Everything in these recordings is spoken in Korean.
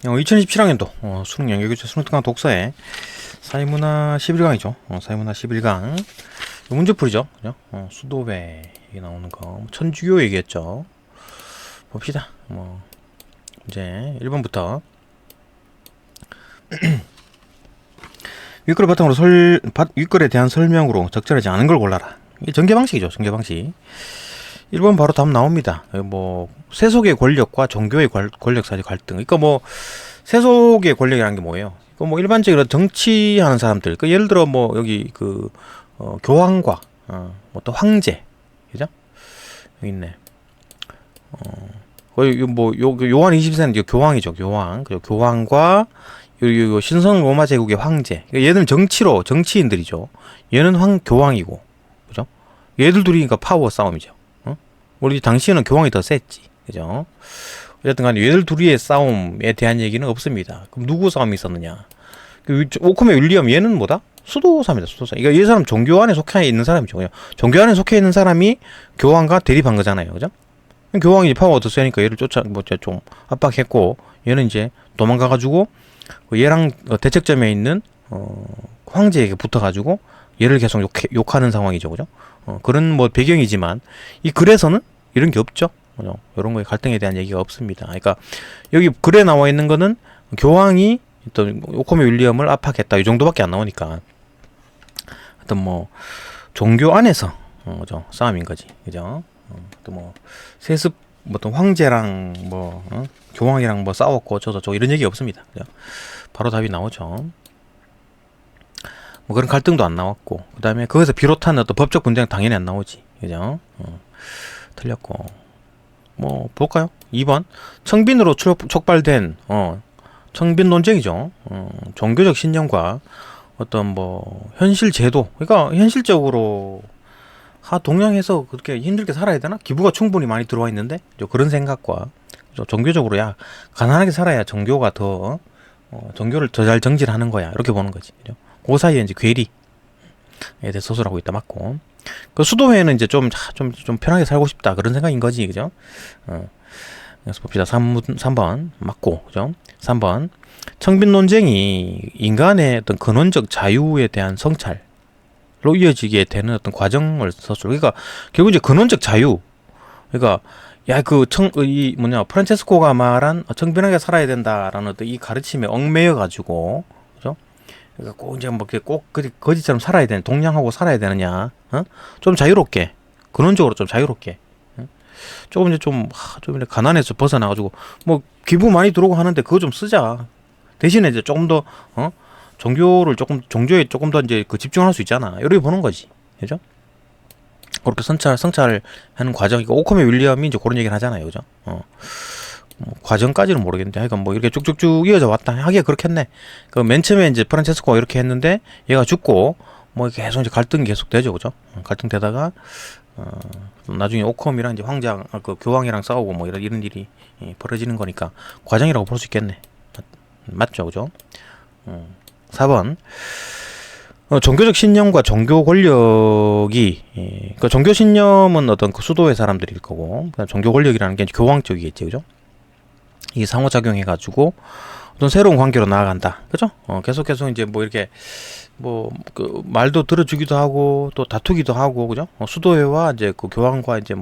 2027학년도 수능 연계교재 수능특강 독서에 사회문화 11강이죠. 사회문화 11강 문제풀이죠. 그죠? 수도배 이게 나오는 거 천주교 얘기했죠. 봅시다. 이제 1번부터 윗글을 바탕으로 윗글에 대한 설명으로 적절하지 않은 걸 골라라. 이게 전개 방식이죠. 전개 방식. 1번 바로 답 나옵니다. 세속의 권력과 종교의 권력 사이의 갈등. 그러니까 세속의 권력이라는 게 뭐예요? 일반적으로 정치하는 사람들. 예를 들어 여기 교황과 또 황제, 그죠? 여기 있네. 요한 20세는 교황이죠. 교황. 그리고 교황과 요 신성 로마 제국의 황제. 얘들은 정치인들이죠. 얘는 교황이고, 그죠? 얘들 둘이 그러니까 파워 싸움이죠. 우리 당시에는 교황이 더 셌지, 그죠? 어쨌든 간에 얘들 둘이의 싸움에 대한 얘기는 없습니다. 그럼 누구 싸움이 있었느냐? 오컴의 윌리엄, 얘는 뭐다? 수도사입니다. 수도사. 그러니까 이 사람 종교 안에 속해 있는 사람이죠. 그냥 종교 안에 속해 있는 사람이 교황과 대립한 거잖아요, 그죠? 교황이 이제 파워가 더 세니까 얘를 좀 압박했고, 얘는 이제 도망가가지고 얘랑 대척점에 있는 황제에게 붙어가지고 얘를 계속 욕하는 상황이죠, 그죠? 그런 배경이지만 이 글에서는 이런 게 없죠. 그죠? 이런 거에 갈등에 대한 얘기가 없습니다. 그러니까 여기 글에 나와 있는 거는 교황이 또 오컴의 윌리엄을 압박했다 이 정도밖에 안 나오니까 하여튼 종교 안에서 그죠? 싸움인 거지, 그죠? 또 세습 또 황제랑 교황이랑 싸웠고 저저 이런 얘기 없습니다. 그죠? 바로 답이 나오죠. 그런 갈등도 안 나왔고, 그 다음에 거기서 비롯한 어떤 법적 분쟁 당연히 안 나오지, 그죠? 틀렸고, 볼까요? 2번 청빈으로 촉발된 청빈 논쟁이죠. 종교적 신념과 어떤 현실 제도, 그러니까 현실적으로 동양에서 그렇게 힘들게 살아야 되나? 기부가 충분히 많이 들어와 있는데 그런 생각과 종교적으로 가난하게 살아야 종교가 종교를 더 잘 정진하는 거야, 이렇게 보는 거지, 그죠? 그 사이에 이제 괴리에 대해 서술하고 있다, 맞고. 수도회는 이제 좀 편하게 살고 싶다, 그런 생각인 거지, 그죠? 그래서 봅시다. 3번 맞고, 그죠? 3번 청빈 논쟁이 인간의 어떤 근원적 자유에 대한 성찰로 이어지게 되는 어떤 과정을 서술. 그러니까 결국 이제 근원적 자유. 그러니까 프란체스코가 말한 청빈하게 살아야 된다라는 어떤 이 가르침에 얽매여 가지고, 그죠? 그러니까 꼭 이제 꼭 거지처럼 살아야 되는, 동양하고 살아야 되느냐? 좀 자유롭게, 근원적으로 좀 자유롭게. 조금 이제 좀 가난해서 벗어나가지고 기부 많이 들어오고 하는데 그거 좀 쓰자. 대신에 이제 조금 더 종교에 조금 더 이제 집중할 수 있잖아. 이렇게 보는 거지, 그죠? 그렇게 성찰하는 과정이고, 오컴의 윌리엄이 이제 그런 얘기를 하잖아요, 그죠? 과정까지는 모르겠는데, 하여간 이렇게 쭉쭉쭉 이어져 왔다 하기에 그렇겠네. 맨 처음에 이제 프란체스코가 이렇게 했는데 얘가 죽고 계속 이제 갈등이 계속 되죠, 그죠? 갈등되다가 나중에 오컴이랑 이제 교황이랑 싸우고 이런 일이 벌어지는 거니까 과정이라고 볼 수 있겠네. 맞죠, 그죠? 4번 종교적 신념과 종교 권력이, 그러니까 종교 신념은 어떤 수도의 사람들일 거고, 종교 권력이라는 게 교황 쪽이겠지, 그죠? 이게 상호작용해가지고 어떤 새로운 관계로 나아간다, 그죠? 계속 이제 이렇게 말도 들어주기도 하고 또 다투기도 하고, 그죠? 수도회와 이제 교황과 이제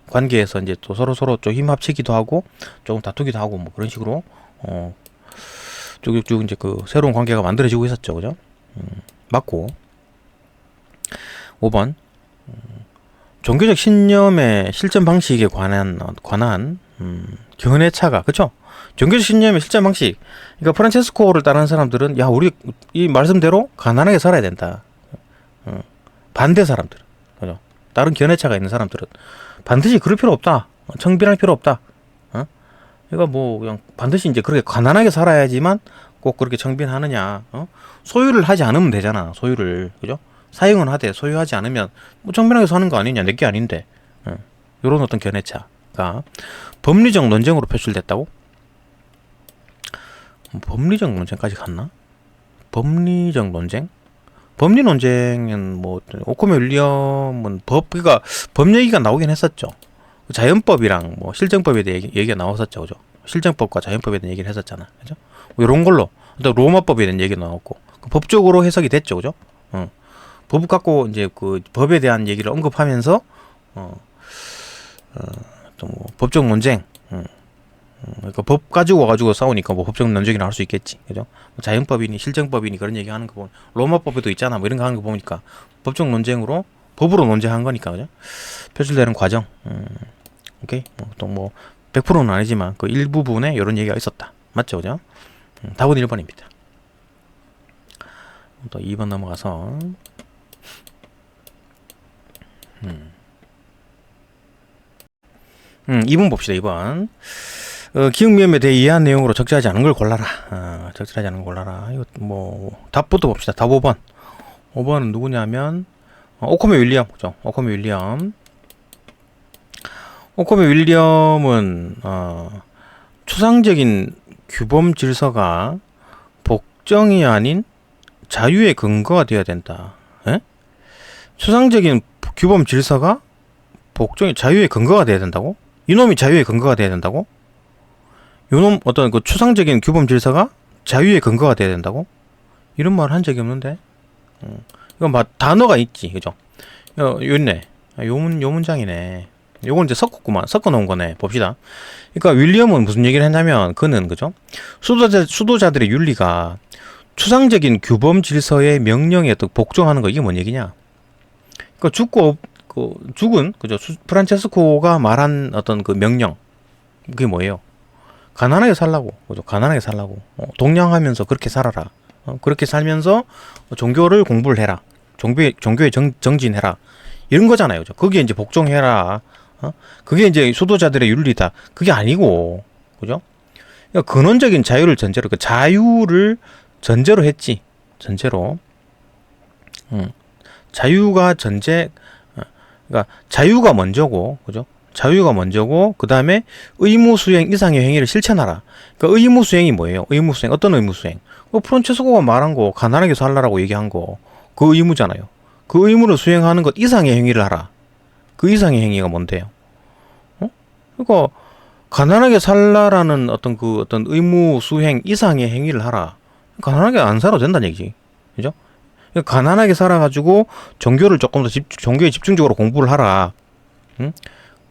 관계에서 이제 또 서로 좀 힘 합치기도 하고 조금 다투기도 하고 그런 식으로 쭉쭉쭉 이제 새로운 관계가 만들어지고 있었죠, 그죠? 맞고. 5번 종교적 신념의 실천 방식에 관한 견해 차가, 그쵸? 종교적 신념의 실천 방식. 그러니까 프란체스코를 따르는 사람들은 우리 이 말씀대로 가난하게 살아야 된다. 반대 사람들, 그죠? 다른 견해 차가 있는 사람들은 반드시 그럴 필요 없다. 청빈할 필요 없다. 그러니까 그냥 반드시 이제 그렇게 가난하게 살아야지만 꼭 그렇게 청빈하느냐? 소유를 하지 않으면 되잖아. 소유를, 그죠? 사용은 하되 소유하지 않으면 청빈하게 사는 거 아니냐? 내게 아닌데. 이런 어떤 견해차가 법리적 논쟁으로 표출됐다고? 법리적 논쟁까지 갔나? 법리적 논쟁? 법리 논쟁은 오컴의 윌리엄은 그러니까 법 얘기가 나오긴 했었죠. 자연법이랑 실정법에 대해 얘기가 나왔었죠, 그죠? 실정법과 자연법에 대한 얘기를 했었잖아. 그죠? 뭐 이런 걸로 또 로마법에 대한 얘기 나왔고 그 법적으로 해석이 됐죠. 그죠? 법 갖고 이제 그 법에 대한 얘기를 언급하면서 또 뭐 법적 논쟁 그러니까 법 가지고 와가지고 싸우니까 뭐 법적 논쟁이나 할 수 있겠지. 그죠? 뭐 자연법이니 실정법이니 그런 얘기 하는 거 보면 로마법에도 있잖아. 뭐 이런 거 하는 거 보니까 법적 논쟁으로 법으로 논쟁한 거니까. 그죠? 표출되는 과정. 오케이. 또 뭐 100%는 아니지만 그 일부분에 이런 얘기가 있었다. 맞죠? 그죠? 답은 1번입니다. 또 2번 넘어가서 2번 봅시다. 2번. 기억미음에 대해 이해한 내용으로 적절하지 않은 걸 골라라. 적절하지 않은 걸 골라라. 이거 뭐 답부터 봅시다. 답 5번. 5번은 누구냐면 오컴의 윌리엄. 그죠? 오컴의 윌리엄. 오컴의 윌리엄은 추상적인 규범 질서가 복정이 아닌 자유의 근거가 되어야 된다. 에? 추상적인 규범 질서가 복종이 자유의 근거가 돼야 된다고? 이놈이 자유의 근거가 돼야 된다고? 요놈 어떤 그 추상적인 규범 질서가 자유의 근거가 돼야 된다고? 이런 말 한 적이 없는데. 이건 단어가 있지, 그죠? 요 있네. 요 문장이네. 요건 이제 섞어 놓은 거네. 봅시다. 그러니까 윌리엄은 무슨 얘기를 했냐면 그는 그죠? 수도자들의 윤리가 추상적인 규범 질서의 명령에 또 복종하는 거 이게 뭔 얘기냐? 그러니까 죽은 그죠? 프란체스코가 말한 어떤 그 명령 그게 뭐예요? 가난하게 살라고 그죠? 가난하게 살라고 동량하면서 그렇게 살아라. 그렇게 살면서 종교를 공부를 해라. 종교에 정진해라. 이런 거잖아요. 그죠? 거기에 이제 복종해라. 그게 이제 수도자들의 윤리다. 그게 아니고 그죠? 그러니까 근원적인 자유를 전제로 그 자유를 전제로 했지. 전제로. 자유가 전제. 그러니까 자유가 먼저고, 그죠? 자유가 먼저고, 그 다음에 의무 수행 이상의 행위를 실천하라. 그러니까 의무 수행이 뭐예요? 의무 수행 어떤 의무 수행? 프란체스코가 말한 거 가난하게 살라라고 얘기한 거 그 의무잖아요. 그 의무를 수행하는 것 이상의 행위를 하라. 그 이상의 행위가 뭔데요? 그러니까 가난하게 살라라는 어떤 의무 수행 이상의 행위를 하라. 가난하게 안 살아도 된다는 얘기지, 그죠? 가난하게 살아가지고 종교를 조금 더 종교에 집중적으로 공부를 하라.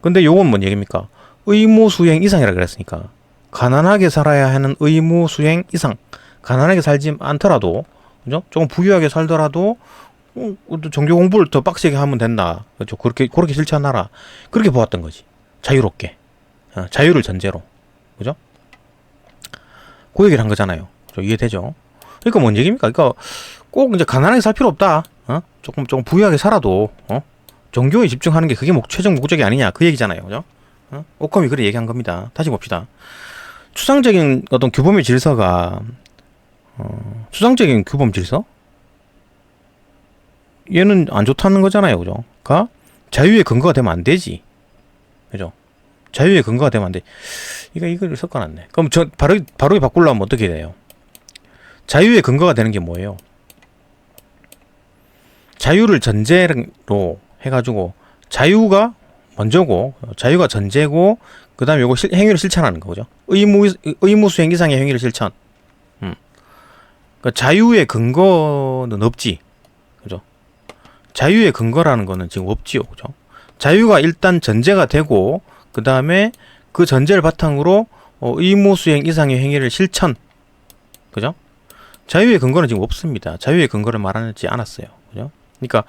근데 요건 뭔 얘기입니까? 의무 수행 이상이라 그랬으니까 가난하게 살아야 하는 의무 수행 이상. 가난하게 살지 않더라도 그죠? 조금 부유하게 살더라도 종교 공부를 더 빡세게 하면 된다. 그렇죠? 그렇게 실천하라. 그렇게 보았던 거지. 자유롭게. 자유를 전제로. 그죠? 그 얘기를 한 거잖아요. 이해되죠? 그러니까 뭔 얘기입니까? 그러니까 꼭 이제 가난하게 살 필요 없다. 조금 부유하게 살아도 종교에 집중하는 게 그게 최종 목적이 아니냐 그 얘기잖아요. 그죠? 오컴이 그래 얘기한 겁니다. 다시 봅시다. 추상적인 어떤 규범의 질서가 추상적인 규범 질서? 얘는 안 좋다는 거잖아요. 그죠? 그러니까 자유의 근거가 되면 안 되지. 그죠? 자유의 근거가 되면 안 돼. 이걸 섞어놨네. 그럼 바로 바꾸려면 어떻게 돼요? 자유의 근거가 되는 게 뭐예요? 자유를 전제로 해가지고 자유가 먼저고 자유가 전제고 그 다음에 요거 행위를 실천하는 거죠. 의무 수행 이상의 행위를 실천. 그러니까 자유의 근거는 없지. 그죠? 자유의 근거라는 거는 지금 없지요. 그죠? 자유가 일단 전제가 되고 그 다음에 그 전제를 바탕으로 의무 수행 이상의 행위를 실천. 그죠? 자유의 근거는 지금 없습니다. 자유의 근거를 말하지 않았어요. 그죠? 그러니까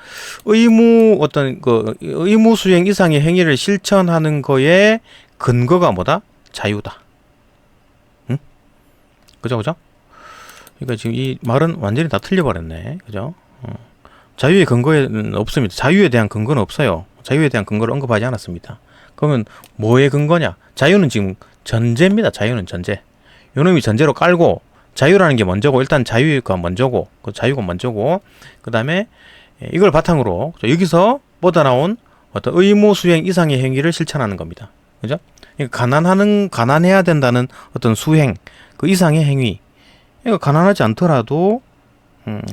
의무 수행 이상의 행위를 실천하는 거에 근거가 뭐다? 자유다. 응? 그죠? 그러니까 지금 이 말은 완전히 다 틀려버렸네. 그죠? 자유의 근거는 없습니다. 자유에 대한 근거는 없어요. 자유에 대한 근거를 언급하지 않았습니다. 그러면 뭐의 근거냐? 자유는 지금 전제입니다. 자유는 전제. 요놈이 전제로 깔고 자유라는 게 먼저고 일단 자유가 먼저고 그 자유가 먼저고 그 다음에 이걸 바탕으로 여기서 뻗어나온 어떤 의무 수행 이상의 행위를 실천하는 겁니다. 그죠? 가난해야 된다는 어떤 수행 그 이상의 행위. 그러니까 가난하지 않더라도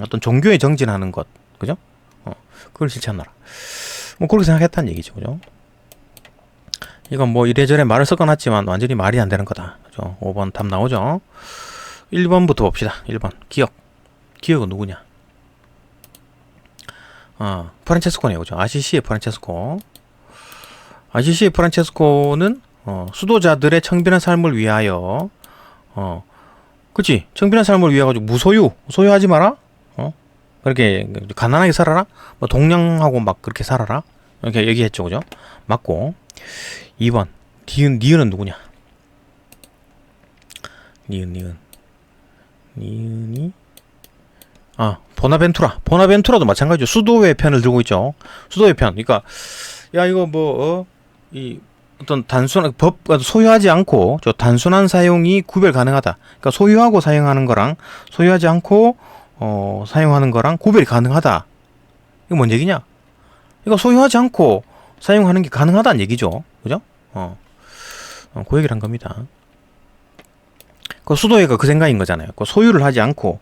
어떤 종교에 정진하는 것, 그죠? 그걸 실천하라. 뭐 그렇게 생각했다는 얘기죠, 그죠? 이건 뭐 이래저래 말을 섞어놨지만 완전히 말이 안 되는 거다. 그죠? 5번 답 나오죠? 1번부터 봅시다. 1번. 기억. 기억은 누구냐? 프란체스코네요. 그죠? 아시시의 프란체스코. 아시시의 프란체스코는 수도자들의 청빈한 삶을 위하여 그치? 청빈한 삶을 위해 가지고 소유하지 마라. 그렇게 가난하게 살아라. 뭐 동량하고 막 그렇게 살아라. 이렇게 얘기했죠, 그죠? 맞고. 2번 니은은 누구냐? 니은이 보나벤투라도 마찬가지죠. 수도회 편을 들고 있죠. 수도회 편. 그러니까 야 이거 뭐 이 어떤 단순한 소유하지 않고 저 단순한 사용이 구별 가능하다. 그러니까 소유하고 사용하는 거랑 소유하지 않고 사용하는 거랑 구별이 가능하다. 이거 뭔 얘기냐? 이거 소유하지 않고 사용하는 게 가능하다는 얘기죠. 그죠? 그 얘기를 한 겁니다. 그 수도회가 그 생각인 거잖아요. 그 소유를 하지 않고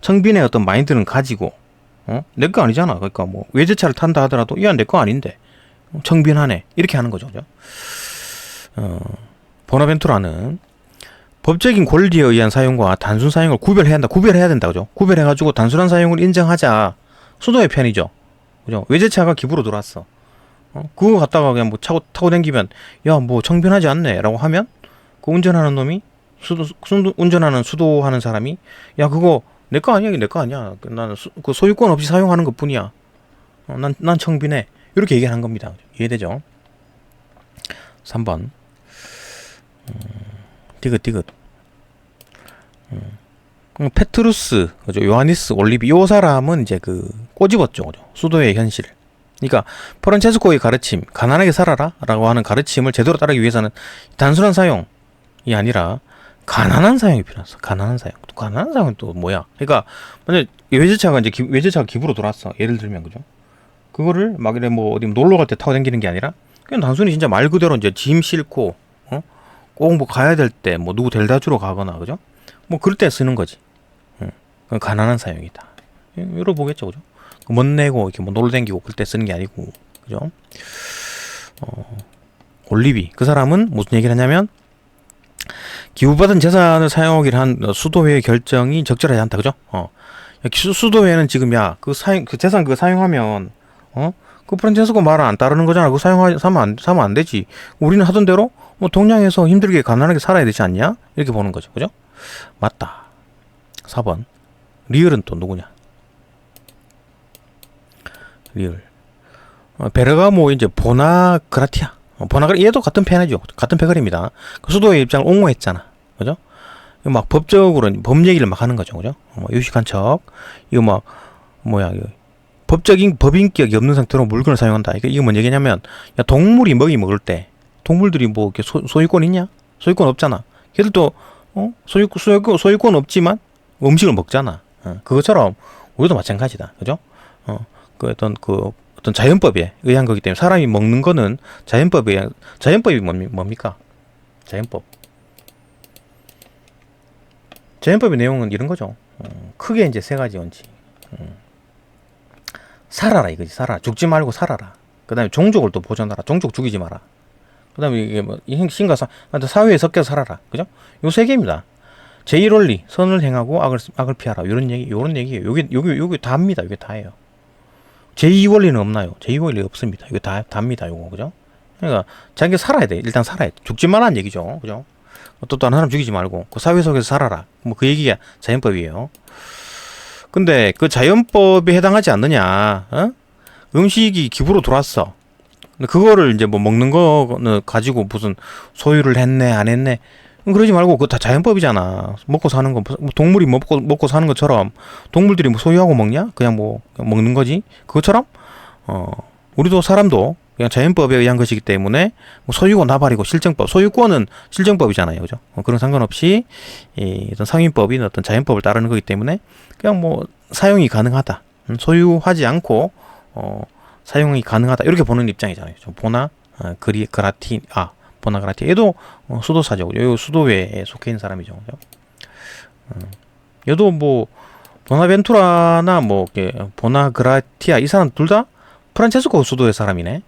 청빈의 어떤 마인드는 가지고 내 거 아니잖아. 그러니까 뭐 외제차를 탄다 하더라도 야 내 거 아닌데 청빈하네 이렇게 하는 거죠. 그죠? 보나벤투라는 법적인 권리에 의한 사용과 단순 사용을 구별해야 된다. 그죠? 구별해가지고 단순한 사용을 인정하자. 수도의 편이죠. 그죠? 외제차가 기부로 들어왔어. 그거 갖다가 그냥 뭐 타고 다니면 야 뭐 청빈하지 않네 라고 하면 그 운전하는 놈이 수도하는 사람이 야 그거 내 거 아니야. 내 거 아니야. 나는 그 소유권 없이 사용하는 것 뿐이야. 난 청빈해. 이렇게 얘기하는 겁니다. 이해되죠? 3번 디귿 페트루스, 그죠? 요하니스 올리비 요 사람은 이제 그 꼬집었죠. 그죠? 수도의 현실. 그러니까 프란체스코의 가르침, 가난하게 살아라 라고 하는 가르침을 제대로 따르기 위해서는 단순한 사용이 아니라 가난한 사용이 필요했어. 가난한 사용은 또 뭐야? 그러니까 만약 외제차가 기부로 들어왔어. 예를 들면 그죠? 그거를 막 이래 뭐 어디 놀러 갈 때 타고 다니는 게 아니라 그냥 단순히 진짜 말 그대로 이제 짐 싣고 꼭 뭐 가야 될 때 뭐 누구 데려다 주러 가거나 그죠? 뭐 그럴 때 쓰는 거지. 가난한 사용이다. 열어보겠죠, 그죠? 못 내고 이렇게 뭐 놀러 다니고 그럴 때 쓰는 게 아니고 그죠? 올리비 그 사람은 무슨 얘기를 하냐면 기부받은 재산을 사용하기로 한 수도회의 결정이 적절하지 않다. 그죠? 수도회는 지금 그 재산 그거 사용하면 그 프란체스코 말은 안 따르는 거잖아. 그거 사면 안 되지. 우리는 하던 대로 뭐 동양에서 힘들게 가난하게 살아야 되지 않냐? 이렇게 보는 거죠. 그죠? 맞다. 4번. 리을은 또 누구냐? 리을. 베르가모 이제 보나그라티아. 얘도 같은 패널이죠. 같은 패거리입니다. 그 수도의 입장을 옹호했잖아. 그죠? 막 법적으로 법 얘기를 막 하는 거죠. 그죠? 유식한 척. 이거 막 이거 법적인 법인격이 없는 상태로 물건을 사용한다. 이거 뭔 얘기냐면 야, 동물이 먹이 먹을 때 동물들이 뭐 이렇게 소유권 있냐? 소유권 없잖아. 걔들도 소유권 없지만 음식을 먹잖아. 그것처럼 우리도 마찬가지다. 그죠? 어떤 자연법에 의한 거기 때문에 사람이 먹는 거는 자연법이 뭡니까? 자연법의 내용은 이런 거죠. 크게 이제 세 가지 원칙. 살아라 이거지. 죽지 말고 살아라. 그 다음에 종족을 또 보존하라. 종족 죽이지 마라. 그 다음에 이게 뭐 신과 사회에 섞여서 살아라. 그죠? 요 세 개입니다. 제1원리 선을 행하고 악을 피하라. 요런 얘기예요. 요게 다입니다. 이게 다예요. 제2원리는 없나요? 제2원리 없습니다. 이거 다입니다. 요거 그죠? 그러니까 자기가 살아야 돼. 일단 살아야 돼. 죽지 말라는 얘기죠. 그죠? 또 다른 사람 죽이지 말고 그 사회 속에서 살아라. 뭐 그 얘기가 자연법이에요. 근데 그 자연법에 해당하지 않느냐? 음식이 기부로 들어왔어. 근데 그거를 이제 뭐 먹는 거는 가지고 무슨 소유를 했네 안 했네 그러지 말고 그거 다 자연법이잖아. 먹고 사는 거 동물이 먹고 사는 것처럼 동물들이 뭐 소유하고 먹냐? 그냥 뭐 먹는 거지. 그것처럼 우리도 사람도 그냥 자연법에 의한 것이기 때문에 뭐 소유고 나발이고 실정법, 소유권은 실정법이잖아요, 그죠? 그런 상관없이 어떤 상위법인 어떤 자연법을 따르는 거기 때문에 그냥 뭐 사용이 가능하다, 소유하지 않고 사용이 가능하다 이렇게 보는 입장이잖아요. 보나그라티 얘도 수도사죠. 요 수도회에 속해 있는 사람이죠, 그죠? 얘도 뭐 보나벤투라나 뭐 보나그라티아 이 사람 둘 다 프란체스코 수도의 사람이네.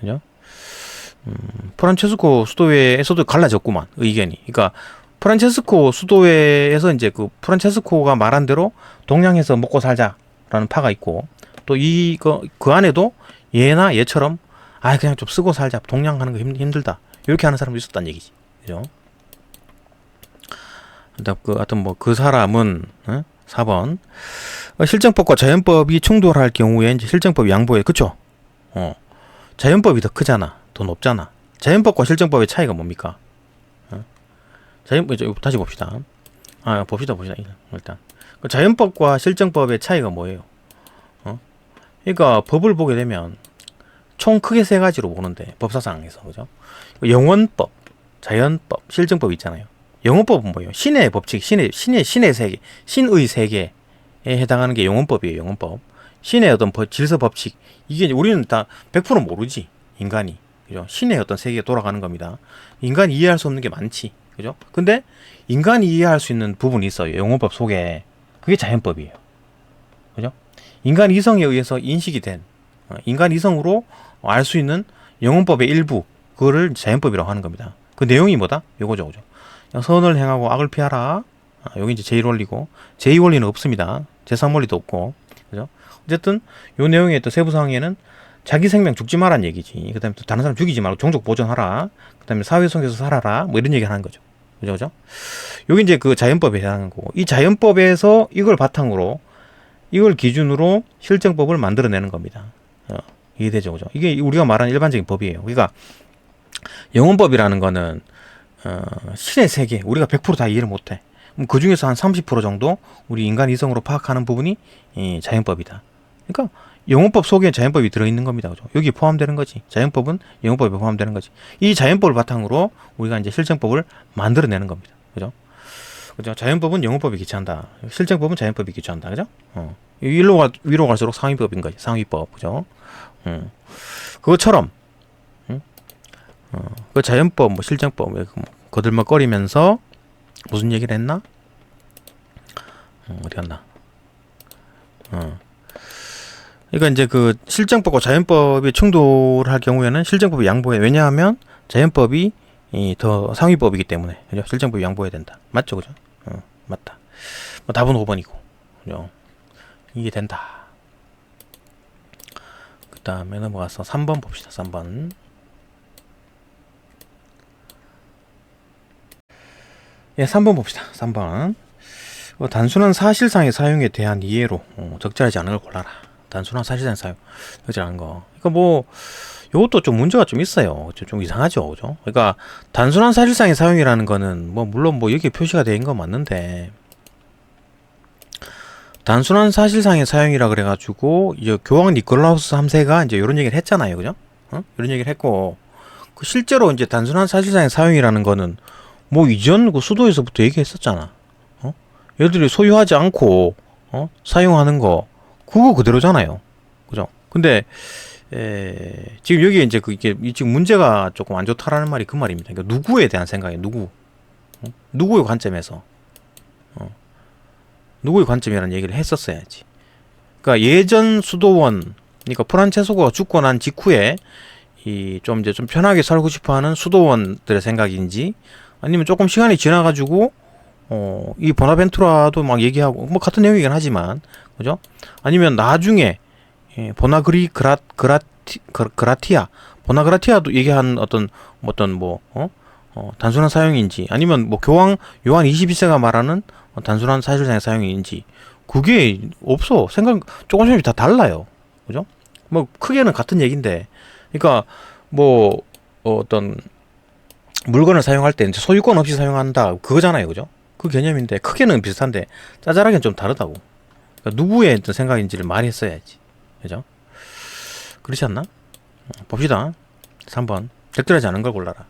그죠? 프란체스코 수도회에서도 갈라졌구만, 의견이. 그러니까 프란체스코 수도회에서 이제 그 프란체스코가 말한 대로 동양에서 먹고 살자라는 파가 있고, 또 그 안에도 얘나 얘처럼 그냥 좀 쓰고 살자, 동양 하는 거 힘들다, 이렇게 하는 사람도 있었다는 얘기지. 그죠? 하여튼 뭐 그 사람은 4번 실정법과 자연법이 충돌할 경우에 이제 실정법이 양보해. 그쵸? 자연법이 더 크잖아, 더 높잖아. 자연법과 실정법의 차이가 뭡니까? 다시 봅시다. 봅시다. 일단 자연법과 실정법의 차이가 뭐예요? 그러니까 법을 보게 되면 총 크게 세 가지로 보는데, 법사상에서, 그죠? 영원법, 자연법, 실정법 있잖아요. 영원법은 뭐예요? 신의 법칙, 신의 세계, 신의 세계에 해당하는 게 영원법이에요. 영원법. 신의 어떤 질서 법칙, 이게 우리는 다 100% 모르지, 인간이. 그죠? 신의 어떤 세계에 돌아가는 겁니다. 인간이 이해할 수 없는 게 많지. 그죠? 근데 인간이 이해할 수 있는 부분이 있어요. 영원법 속에. 그게 자연법이에요. 그죠? 인간 이성에 의해서 인식이 된, 인간 이성으로 알 수 있는 영원법의 일부, 그거를 자연법이라고 하는 겁니다. 그 내용이 뭐다? 요거죠, 그죠? 선을 행하고 악을 피하라. 여기 이제 제1원리고, 제2원리는 없습니다. 제3원리도 없고, 그죠? 어쨌든 요 내용의 또 세부 사항에는 자기 생명 죽지 마란 얘기지. 그다음에 또 다른 사람 죽이지 말고 종족 보존하라. 그다음에 사회 속에서 살아라. 뭐 이런 얘기 하는 거죠. 그죠? 여기 이제 그 자연법에 해당하는 거고, 이 자연법에서 이걸 바탕으로, 이걸 기준으로 실정법을 만들어내는 겁니다. 이해되죠, 그죠? 이게 우리가 말하는 일반적인 법이에요. 그러니까 영원법이라는 거는 신의 세계, 우리가 100% 다 이해를 못해. 그 중에서 한 30% 정도 우리 인간 이성으로 파악하는 부분이 자연법이다. 그러니까 영원법 속에 자연법이 들어있는 겁니다. 그죠? 여기 포함되는 거지. 자연법은 영원법에 포함되는 거지. 이 자연법을 바탕으로 우리가 이제 실정법을 만들어내는 겁니다. 그죠? 그죠? 자연법은 영원법이 기초한다. 실정법은 자연법이 기초한다. 그죠? 위로 갈수록 상위법인 거지. 상위법. 그죠? 그것처럼, 그 자연법, 뭐 실정법, 뭐 거들먹거리면서 무슨 얘기를 했나? 어디 갔나? 그러니까 이제 그 실정법과 자연법이 충돌할 경우에는 실정법이 양보해. 왜냐하면 자연법이 더 상위법이기 때문에. 그죠? 실정법이 양보해야 된다. 맞죠, 그죠? 맞다. 뭐 답은 5번이고, 그죠? 이게 된다. 그 다음에 넘어가서 3번 봅시다. 3번. 예, 3번 봅시다. 3번. 단순한 사실상의 사용에 대한 이해로 적절하지 않은 걸 골라라. 단순한 사실상의 사용, 적절치 않은 거. 그러니까 뭐 이것도 좀 문제가 좀 있어요. 좀 이상하죠, 그죠? 그러니까 단순한 사실상의 사용이라는 거는 뭐 물론 뭐 여기에 표시가 되어 있는 건 맞는데, 단순한 사실상의 사용이라 그래가지고 이제 교황 니콜라우스 3세가 이제 이런 얘기를 했잖아요, 그죠? 이런 얘기를 했고, 그 실제로 이제 단순한 사실상의 사용이라는 거는 뭐 이전 그 수도에서부터 얘기했었잖아. 얘들이 소유하지 않고 사용하는 거, 그거 그대로잖아요, 그죠? 근데 지금 여기에 이제 이게 지금 문제가 조금 안 좋다라는 말이 그 말입니다. 그러니까 누구에 대한 생각이에요. 누구의 관점에서, 누구의 관점이라는 얘기를 했었어야지. 그러니까 예전 수도원, 그러니까 프란체스코가 죽고 난 직후에 좀 편하게 살고 싶어하는 수도원들의 생각인지, 아니면 조금 시간이 지나가지고 이 보나벤투라도 막 얘기하고 뭐 같은 내용이긴 하지만, 그죠? 아니면 나중에 보나그라티아도 얘기한 어떤 단순한 사용인지, 아니면 뭐 교황 요한 22세가 말하는 단순한 사실상의 사용인지, 그게 없어. 생각 조금씩 다 달라요, 그죠? 뭐 크게는 같은 얘기인데, 그러니까 뭐 어떤 물건을 사용할 때 이제 소유권 없이 사용한다, 그거잖아요, 그죠? 그 개념인데 크게는 비슷한데 짜잘하게는 좀 다르다고. 그러니까 누구의 어떤 생각인지를 말했어야지, 그죠? 그렇지 않나? 봅시다. 3번. 적절하지 않은 걸 골라라.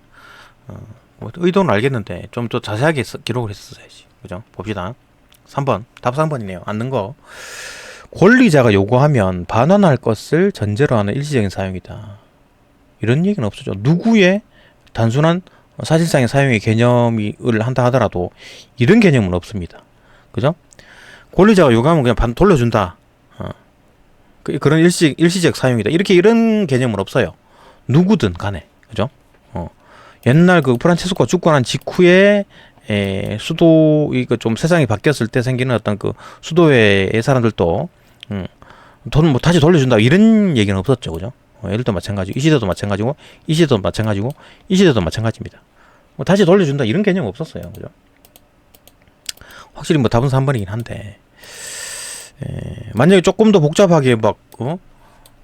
뭐 의도는 알겠는데 좀 더 자세하게 기록을 했었어야지, 그죠? 봅시다. 3번. 답 3번이네요. 않는 거. 권리자가 요구하면 반환할 것을 전제로 하는 일시적인 사용이다. 이런 얘기는 없었죠. 누구의 단순한 사실상의 사용의 개념을 한다 하더라도 이런 개념은 없습니다. 그죠? 권리자가 요구하면 그냥 돌려준다. 그런 일시적 사용이다. 이런 개념은 없어요. 누구든 간에. 그죠? 옛날 그 프란체스코가 죽고 난 직후에 수도 이거 좀 세상이 바뀌었을 때 생기는 어떤 그 수도회의 사람들도 돈 뭐 다시 돌려준다 이런 얘기는 없었죠, 그죠? 얘들도 마찬가지고 이 시대도 마찬가지고 이 시대도 마찬가지고 이 시대도 마찬가지입니다. 뭐 다시 돌려준다 이런 개념 없었어요, 그죠? 확실히 뭐 답은 3번이긴 한데 만약에 조금 더 복잡하게 막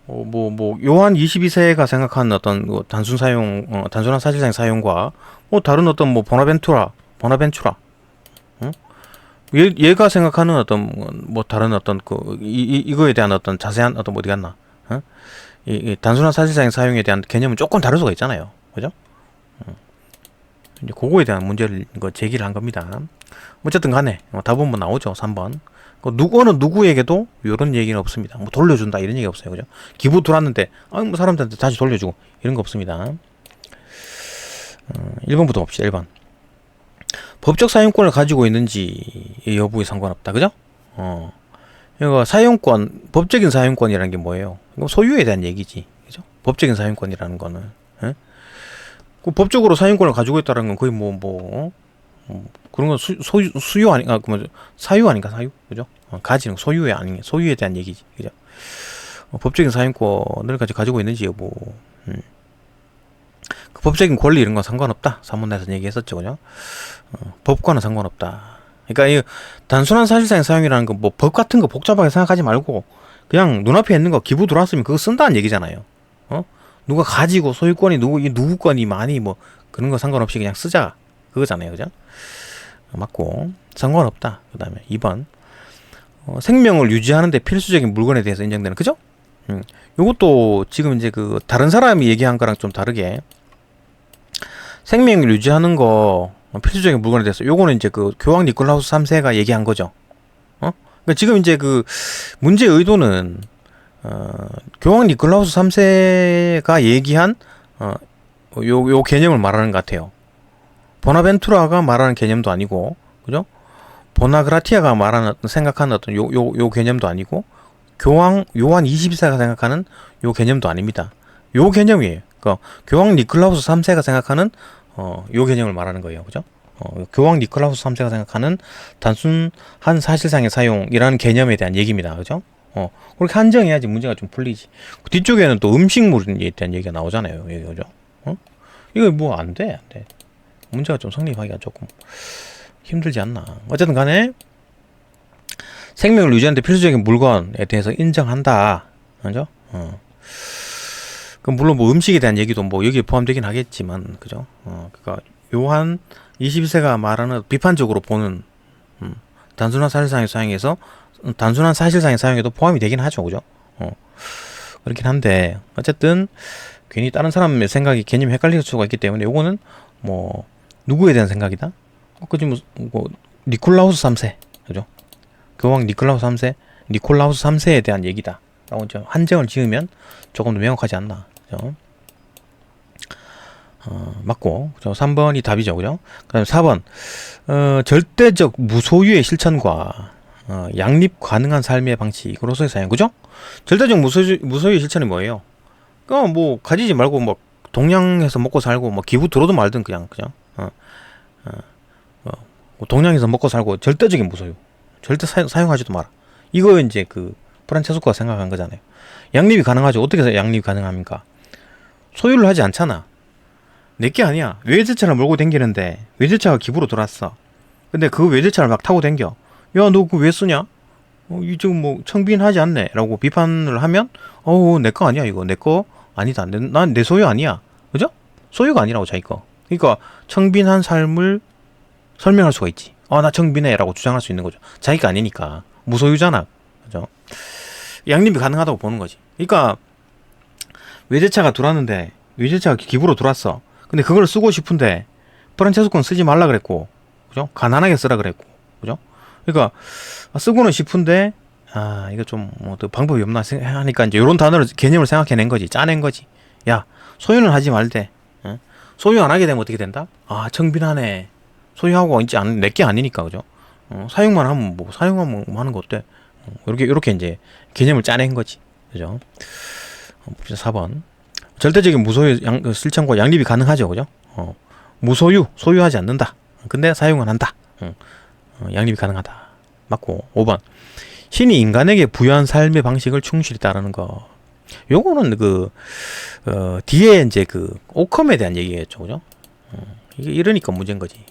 요한 22세가 생각한 어떤 뭐 단순 사용, 단순한 사실상 사용과 뭐 다른 어떤 뭐 보나벤투라, 응? 얘가 생각하는 어떤 뭐 다른 어떤 이거에 대한 어떤 자세한 어떤 뭐 어디 갔나, 어? 이 단순한 사실상 사용에 대한 개념은 조금 다를 수가 있잖아요, 그죠? 이제 그거에 대한 문제를 제기를 한 겁니다. 어쨌든 간에 답은 뭐 나오죠, 3번. 어느 누구에게도 이런 얘기는 없습니다. 뭐 돌려준다 이런 얘기 없어요, 그죠? 기부 들어왔는데 뭐 사람들한테 다시 돌려주고 이런 거 없습니다. 1번부터 봅시다. 1번. 법적 사용권을 가지고 있는지 여부에 상관없다, 그죠? 이거 사용권, 법적인 사용권이라는 게 뭐예요? 이거 소유에 대한 얘기지, 그죠? 법적인 사용권이라는 거는, 그 법적으로 사용권을 가지고 있다는 건 거의 그런 건 수요 아닌가, 사유 아닌가, 사유, 그죠? 가지는 소유에 대한 얘기지, 그죠? 법적인 사용권을 가지고 있는지 여부, 그 법적인 권리 이런 건 상관없다. 사문에서 얘기했었죠, 그죠? 법과는 상관없다. 그러니까 이 단순한 사실상의 사용이라는 건 뭐 법 같은 거 복잡하게 생각하지 말고 그냥 눈앞에 있는 거 기부 들어왔으면 그거 쓴다는 얘기잖아요. 누가 가지고 소유권이 누구 건이 많이 뭐 그런 거 상관없이 그냥 쓰자 그거잖아요, 그죠? 맞고 상관없다. 그 다음에 2번 생명을 유지하는데 필수적인 물건에 대해서 인정되는, 그죠? 요것도 지금 이제 그 다른 사람이 얘기한 거랑 좀 다르게 생명을 유지하는 거 필수적인 물건에 대해서 요거는 이제 그 교황 니콜라우스 3세가 얘기한 거죠. 그러니까 지금 이제 그 문제의 의도는 교황 니콜라우스 3세가 얘기한 요 개념을 말하는 것 같아요. 보나벤투라가 말하는 개념도 아니고, 그죠? 보나그라티아가 말하는 생각하는 어떤 요 개념도 아니고, 요한 22세가 생각하는 요 개념도 아닙니다. 요 개념이에요. 그러니까 교황 니콜라우스 3세가 생각하는 요 개념을 말하는 거예요, 그죠? 교황 니콜라우스 3세가 생각하는 단순한 사실상의 사용이라는 개념에 대한 얘기입니다, 그죠? 그렇게 한정해야지 문제가 좀 풀리지. 뒤쪽에는 또 음식물에 대한 얘기가 나오잖아요, 그죠? 이거 뭐 안 돼. 문제가 좀 성립하기가 조금 힘들지 않나. 어쨌든 간에 생명을 유지하는데 필수적인 물건에 대해서 인정한다, 그죠? 그럼 물론 뭐 음식에 대한 얘기도 뭐 여기에 포함되긴 하겠지만, 그죠? 그러니까 요한 21세가 말하는 비판적으로 보는 단순한 사실상의 사용에서 단순한 사실상의 사용에도 포함이 되긴 하죠, 그죠? 그렇긴 한데 어쨌든 괜히 다른 사람의 생각이 개념이 헷갈릴 수가 있기 때문에 요거는 뭐 누구에 대한 생각이다? 그지 뭐 니콜라우스 3세, 그죠? 교황 니콜라우스 3세에 대한 얘기다 라고 이제 한정을 지으면 조금 더 명확하지 않나, 그죠? 맞고, 그죠? 3번이 답이죠, 그죠? 그 다음에 4번 절대적 무소유의 실천과 양립 가능한 삶의 방식으로서의 사용, 그죠? 절대적 무소유의 실천이 뭐예요? 그러니까 뭐 가지지 말고 뭐 동양에서 먹고 살고 뭐 기부 들어도 말든 그냥, 그죠? 동양에서 먹고 살고 절대적인 무소유, 절대 사용하지도 마라. 이거 이제 그 프란체스코가 생각한 거잖아요. 양립이 가능하죠. 어떻게 해서 양립이 가능합니까? 소유를 하지 않잖아. 내게 아니야. 외제차를 몰고 댕기는데 외제차가 기부로 들어왔어. 근데 그 외제차를 막 타고 댕겨. 야, 너 그거 왜 쓰냐? 이 지금 뭐 청빈하지 않네 라고 비판을 하면 내 거 아니야, 이거 내 거 아니다, 난 내 소유 아니야, 그죠? 소유가 아니라고 자기 거. 그러니까 청빈한 삶을 설명할 수가 있지. 나 청빈해 라고 주장할 수 있는 거죠. 자기가 아니니까 무소유잖아, 그죠? 양립이 가능하다고 보는 거지. 그러니까 외제차가 들어왔는데 외제차가 기부로 들어왔어. 근데 그걸 쓰고 싶은데 프란체스코는 쓰지 말라 그랬고, 그죠? 가난하게 쓰라 그랬고, 그죠? 그러니까 쓰고는 싶은데 이거 좀 뭐 방법이 없나 하니까 이제 이런 단어를 개념을 생각해낸 거지, 짜낸 거지. 야, 소유는 하지 말되, 소유 안 하게 되면 어떻게 된다? 청빈하네. 소유하고 있지 않은 내게 아니니까, 그죠? 사용만 하면 뭐 사용하면 뭐 하는 거 어때? 이렇게 이제 개념을 짜낸 거지, 그죠? 4번 절대적인 무소유 실천과 양립이 가능하죠, 그죠? 무소유, 소유하지 않는다. 근데 사용은 한다. 양립이 가능하다. 맞고. 5번. 신이 인간에게 부여한 삶의 방식을 충실히 따르는 거. 요거는 뒤에 이제 오컴에 대한 얘기겠죠. 그죠? 이게 이러니까 문제인 거지.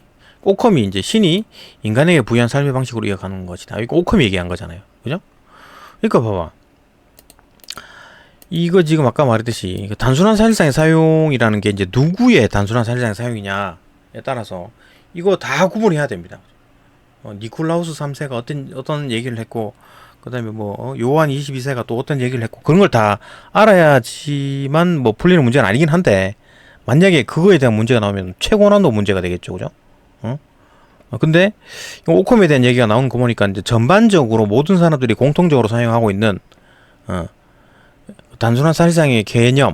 오컴이 이제 신이 인간에게 부여한 삶의 방식으로 이어가는 것이다. 이거 오컴이 얘기한 거잖아요. 그죠? 그러니까 봐봐. 이거 지금 아까 말했듯이 단순한 사실상의 사용이라는 게 이제 누구의 단순한 사실상의 사용이냐에 따라서 이거 다 구분해야 됩니다. 니콜라우스 3세가 어떤 얘기를 했고, 그 다음에 요한 22세가 또 어떤 얘기를 했고, 그런 걸 다 알아야지만 풀리는 문제는 아니긴 한데, 만약에 그거에 대한 문제가 나오면 최고난도 문제가 되겠죠. 그죠? 근데 오컴에 대한 얘기가 나온 거 보니까 이제 전반적으로 모든 사람들이 공통적으로 사용하고 있는 단순한 사실상의 개념,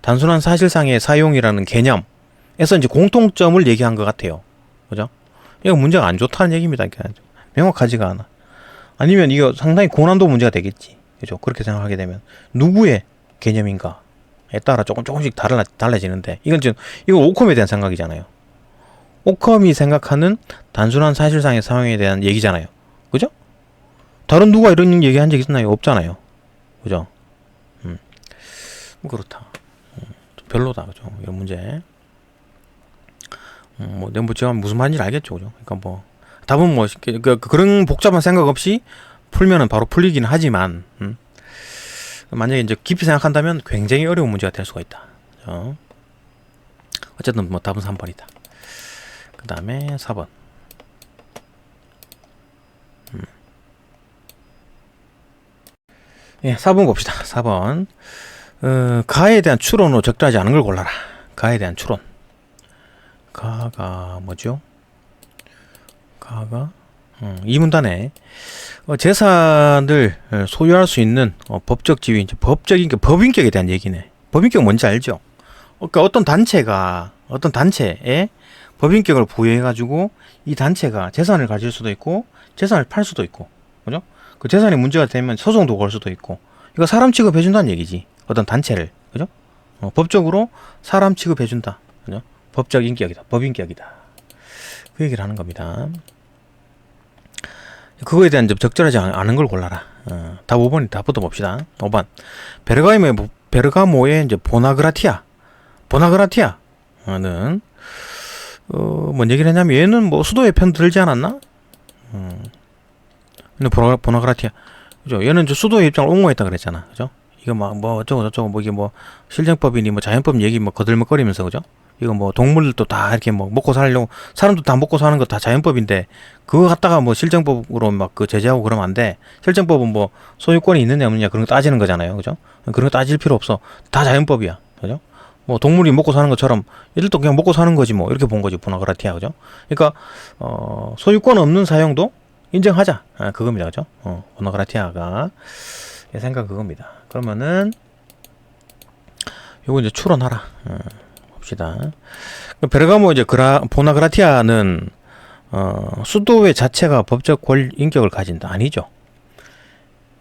단순한 사실상의 사용이라는 개념에서 이제 공통점을 얘기한 것 같아요. 그죠? 이거 문제가 안 좋다는 얘기입니다. 그러니까 명확하지가 않아. 아니면 이거 상당히 고난도 문제가 되겠지. 그죠? 그렇게 생각하게 되면 누구의 개념인가에 따라 조금씩 달라지는데, 이건 지금 이거 오컴에 대한 생각이잖아요. 오컴이 생각하는 단순한 사실상의 사용에 대한 얘기잖아요. 그죠? 다른 누가 이런 얘기 한 적 있나요? 없잖아요. 그죠? 그렇다. 별로다. 그죠? 이런 문제. 제가 무슨 말인지 알겠죠. 그죠? 그러니까 답은 그런 복잡한 생각 없이 풀면은 바로 풀리긴 하지만, 만약에 이제 깊이 생각한다면 굉장히 어려운 문제가 될 수가 있다. 그죠? 어쨌든 답은 3번이다. 그 다음에 4번. 예, 4번 봅시다. 4번. 가에 대한 추론으로 적절하지 않은 걸 골라라. 가에 대한 추론. 가가 뭐죠? 가가 이 문단에 재산을 소유할 수 있는 법적 지위, 이제 법인격에 대한 얘기네. 법인격 뭔지 알죠? 그러니까 어떤 단체에 법인격을 부여해가지고 이 단체가 재산을 가질 수도 있고 재산을 팔 수도 있고, 그죠? 그 재산이 문제가 되면 소송도 걸 수도 있고, 이거 사람 취급해준다는 얘기지. 어떤 단체를, 그죠? 법적으로 사람 취급해준다, 그죠? 법적 인격이다, 법인격이다. 그 얘기를 하는 겁니다. 그거에 대한 적절하지 않은 걸 골라라. 답 5번이 답부터 봅시다. 5번. 베르가모의 이제 보나그라티아는 뭔 얘기를 했냐면, 얘는 수도의 편 들지 않았나? 근데 보나그라티아, 그죠? 얘는 이제 수도의 입장을 옹호했다 그랬잖아. 그죠? 이거 어쩌고 이게 실정법이니 자연법 얘기 거들먹거리면서, 그죠? 이거 동물들도 다 이렇게 먹고 살려고, 사람도 다 먹고 사는 거 다 자연법인데, 그거 갖다가 실정법으로 제재하고 그러면 안 돼. 실정법은 소유권이 있느냐 없느냐 그런 거 따지는 거잖아요. 그죠? 그런 거 따질 필요 없어. 다 자연법이야. 그죠? 동물이 먹고 사는 것처럼 얘들도 그냥 먹고 사는 거지 이렇게 본 거지, 보나그라티아. 그죠? 그러니까 소유권 없는 사용도 인정하자. 그겁니다. 그죠? 보나그라티아가 생각 그겁니다. 그러면은 요거 이제 추론하라. 봅시다. 베르가모 이제 보나그라티아는 수도회 자체가 법적 인격을 가진다. 아니죠.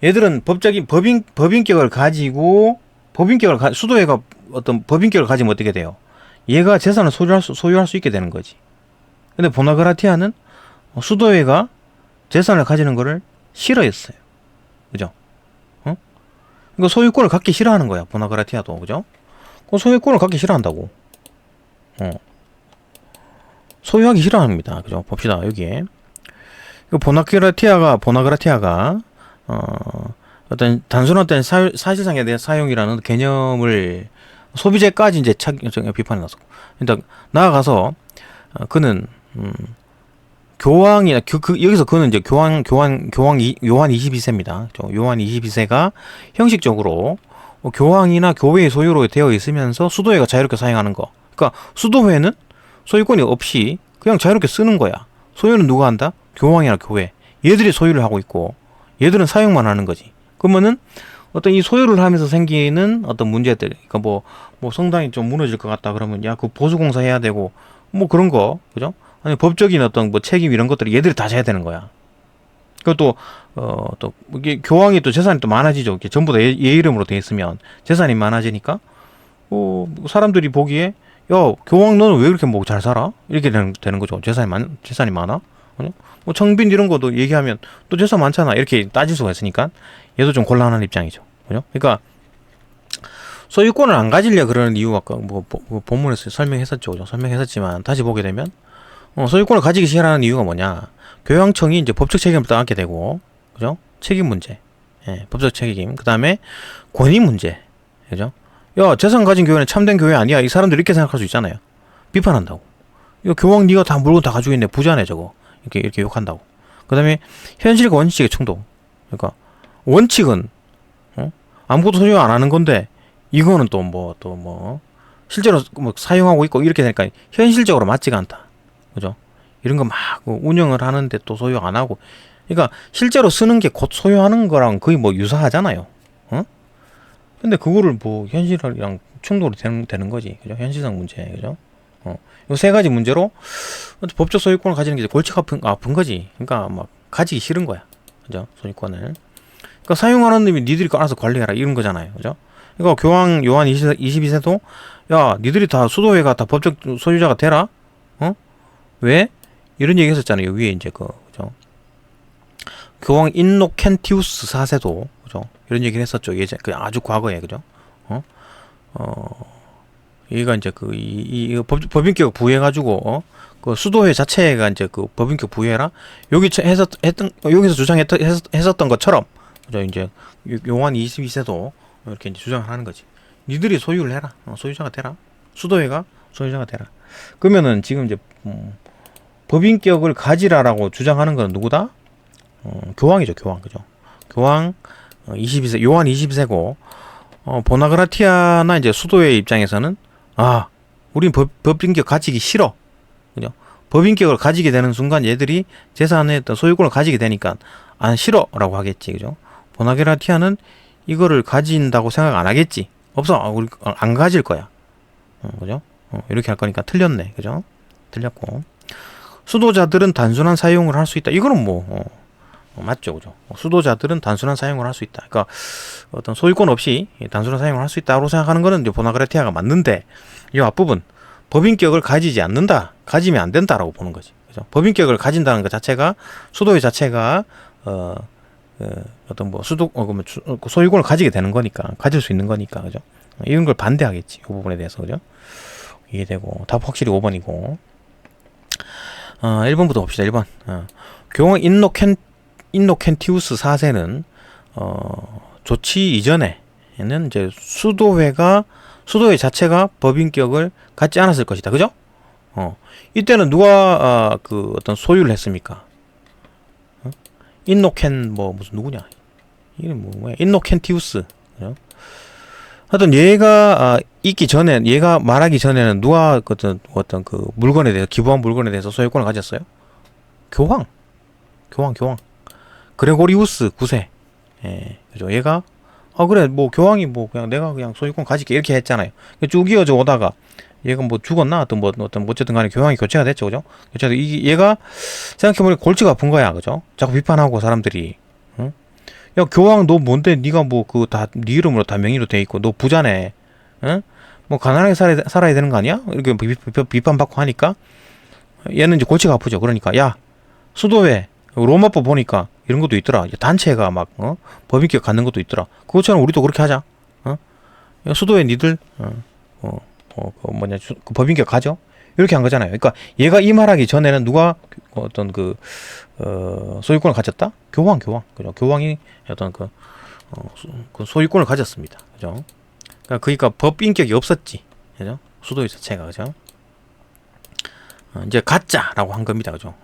얘들은 법인격을 가지고, 수도회가 어떤 법인격을 가지면 어떻게 돼요? 얘가 재산을 소유할 수 있게 되는 거지. 근데 보나그라티아는 수도회가 재산을 가지는 거를 싫어했어요. 그죠? 그러니까 소유권을 갖기 싫어하는 거야, 보나그라티아도. 그죠? 소유권을 갖기 싫어한다고. 소유하기 싫어합니다. 그죠? 봅시다, 여기에. 보나그라티아가 어떤 단순한 사실상에 대한 사용이라는 개념을 소비재까지 이제 비판해 놨었고, 일단 나아가서 그는 교황이나 여기서 그는 이제 요한 22세입니다. 요한 22세가 형식적으로 교황이나 교회의 소유로 되어 있으면서 수도회가 자유롭게 사용하는 거. 그러니까 수도회는 소유권이 없이 그냥 자유롭게 쓰는 거야. 소유는 누가 한다? 교황이나 교회. 얘들이 소유를 하고 있고 얘들은 사용만 하는 거지. 그러면은 어떤 이 소유를 하면서 생기는 어떤 문제들, 그러니까 성당이 좀 무너질 것 같다 그러면 그 보수공사 해야 되고 그런 거, 그죠? 아니 법적인 어떤 책임 이런 것들을 얘들이 다 져야 되는 거야. 그것도 또 이게 교황이 또 재산이 또 많아지죠. 이렇게 전부 다 얘 이름으로 돼 있으면 재산이 많아지니까 사람들이 보기에 교황 너는 왜 그렇게 뭐 잘 살아? 이렇게 되는 거죠. 재산이 많아? 그죠? 뭐 청빈 이런 것도 얘기하면 또 재산 많잖아. 이렇게 따질 수가 있으니까 얘도 좀 곤란한 입장이죠. 그죠? 그러니까 소유권을 안 가지려 그러는 이유가 아까 뭐 본문에서 설명했었죠. 그죠? 설명했었지만 다시 보게 되면 소유권을 가지기 싫어하는 이유가 뭐냐? 교황청이 이제 법적 책임을 떠안게 되고, 그죠? 책임 문제, 예, 법적 책임. 그 다음에 권위 문제, 그죠? 야, 재산 가진 교회는 참된 교회 아니야. 이 사람들이 이렇게 생각할 수 있잖아요. 비판한다고. 이거 교황 네가 다 물건 다 가지고 있네. 부자네 저거. 이렇게 욕한다고. 그 다음에 현실과 원칙의 충돌. 그러니까 원칙은 아무것도 소유 안 하는 건데 이거는 또 뭐 실제로 뭐 사용하고 있고 이렇게 되니까 현실적으로 맞지가 않다. 그죠? 이런 거 막 운영을 하는데 또 소유 안 하고. 그러니까 실제로 쓰는 게 곧 소유하는 거랑 거의 뭐 유사하잖아요. 근데 그거를 뭐 현실이랑 충돌이 되는 거지. 그죠? 현실성 문제. 그죠? 이 세 가지 문제로 법적 소유권을 가지는 게 골치가 아픈 거지. 그러니까 막 가지기 싫은 거야. 그죠? 소유권을. 그러니까 사용하는 놈이 니들이 알아서 관리해라. 이런 거잖아요. 그죠? 그러니까 교황 요한 22세도 야, 니들이 다 수도회가 다 법적 소유자가 되라. 왜? 이런 얘기 했었잖아요. 위에 이제 그죠? 교황 인노켄티우스 4세도 그죠? 이런 얘기를 했었죠. 예전 아주 과거에 그죠? 얘가 이제 이 법인격 부여해가지고 그 수도회 자체가 이제 그 법인격 부여해라. 여기서 주장했었던 것처럼 그죠? 이제 요한 22세도 이렇게 이제 주장을 하는 거지. 니들이 소유를 해라. 소유자가 되라. 수도회가 소유자가 되라. 그러면은 지금 이제 법인격을 가지라라고 주장하는 건 누구다? 교황이죠. 교황. 그죠? 교황 22세, 요한 22세고 보나그라티아나 이제 수도회 입장에서는 우린 법인격 가지기 싫어. 그죠? 법인격을 가지게 되는 순간 얘들이 재산의 어떤 소유권을 가지게 되니까 안 싫어라고 하겠지. 그죠? 보나그라티아는 이거를 가진다고 생각 안 하겠지. 없어. 우리 안 가질 거야. 그죠? 이렇게 할 거니까 틀렸네. 그죠? 틀렸고. 수도자들은 단순한 사용을 할 수 있다. 이거는 맞죠. 그죠? 수도자들은 단순한 사용을 할 수 있다. 그러니까 어떤 소유권 없이 단순한 사용을 할 수 있다고 생각하는 거는 이제 보나그라티아가 맞는데 이 앞부분 법인격을 가지지 않는다. 가지면 안 된다라고 보는 거지. 그죠? 법인격을 가진다는 것 자체가 수도의 자체가 어떤 뭐 소유권을 가지게 되는 거니까 가질 수 있는 거니까 그죠? 이런 걸 반대하겠지. 이 부분에 대해서 그죠? 이해되고 답 확실히 5번이고 1번부터 봅시다. 1번 교황 인노켄티우스 4세는 조치 이전에는 이제 수도회 자체가 법인격을 갖지 않았을 것이다. 그죠? 이때는 누가 어떤 소유를 했습니까? 인노켄 무슨 누구냐? 이름 뭐야? 인노켄티우스. 그죠? 하여튼 얘가 있기 전에 얘가 말하기 전에는 누가 어떤 그 물건에 대해서 기부한 물건에 대해서 소유권을 가졌어요? 교황. 그레고리우스 9세. 예, 그죠? 얘가 그래 뭐 교황이 그냥 내가 그냥 소유권 가질게 이렇게 했잖아요. 쭉 이어져 오다가 얘가 죽었나 어떤 어쨌든 간에 교황이 교체가 됐죠. 그죠? 교체가 얘가 생각해보니 골치가 아픈 거야. 그죠? 자꾸 비판하고 사람들이 야 교황 너 뭔데 네가 다 네 이름으로 다 명의로 돼 있고 너 부자네. 뭐 가난하게 살아야 되는 거 아니야? 이렇게 비판받고 하니까 얘는 이제 골치가 아프죠. 그러니까 야 수도회 로마법 보니까 이런 것도 있더라. 단체가 법인격 갖는 것도 있더라. 그것처럼 우리도 그렇게 하자. 야, 수도회 니들 그 법인격 가져. 이렇게 한 거잖아요. 그러니까 얘가 이 말하기 전에는 누가 어떤 소유권을 가졌다? 교황. 그죠? 교황이 어떤 그 소유권을 가졌습니다. 그죠? 그러니까 법인격이 없었지. 그죠? 수도회 자체가. 그죠? 이제 가짜라고 한 겁니다. 그죠?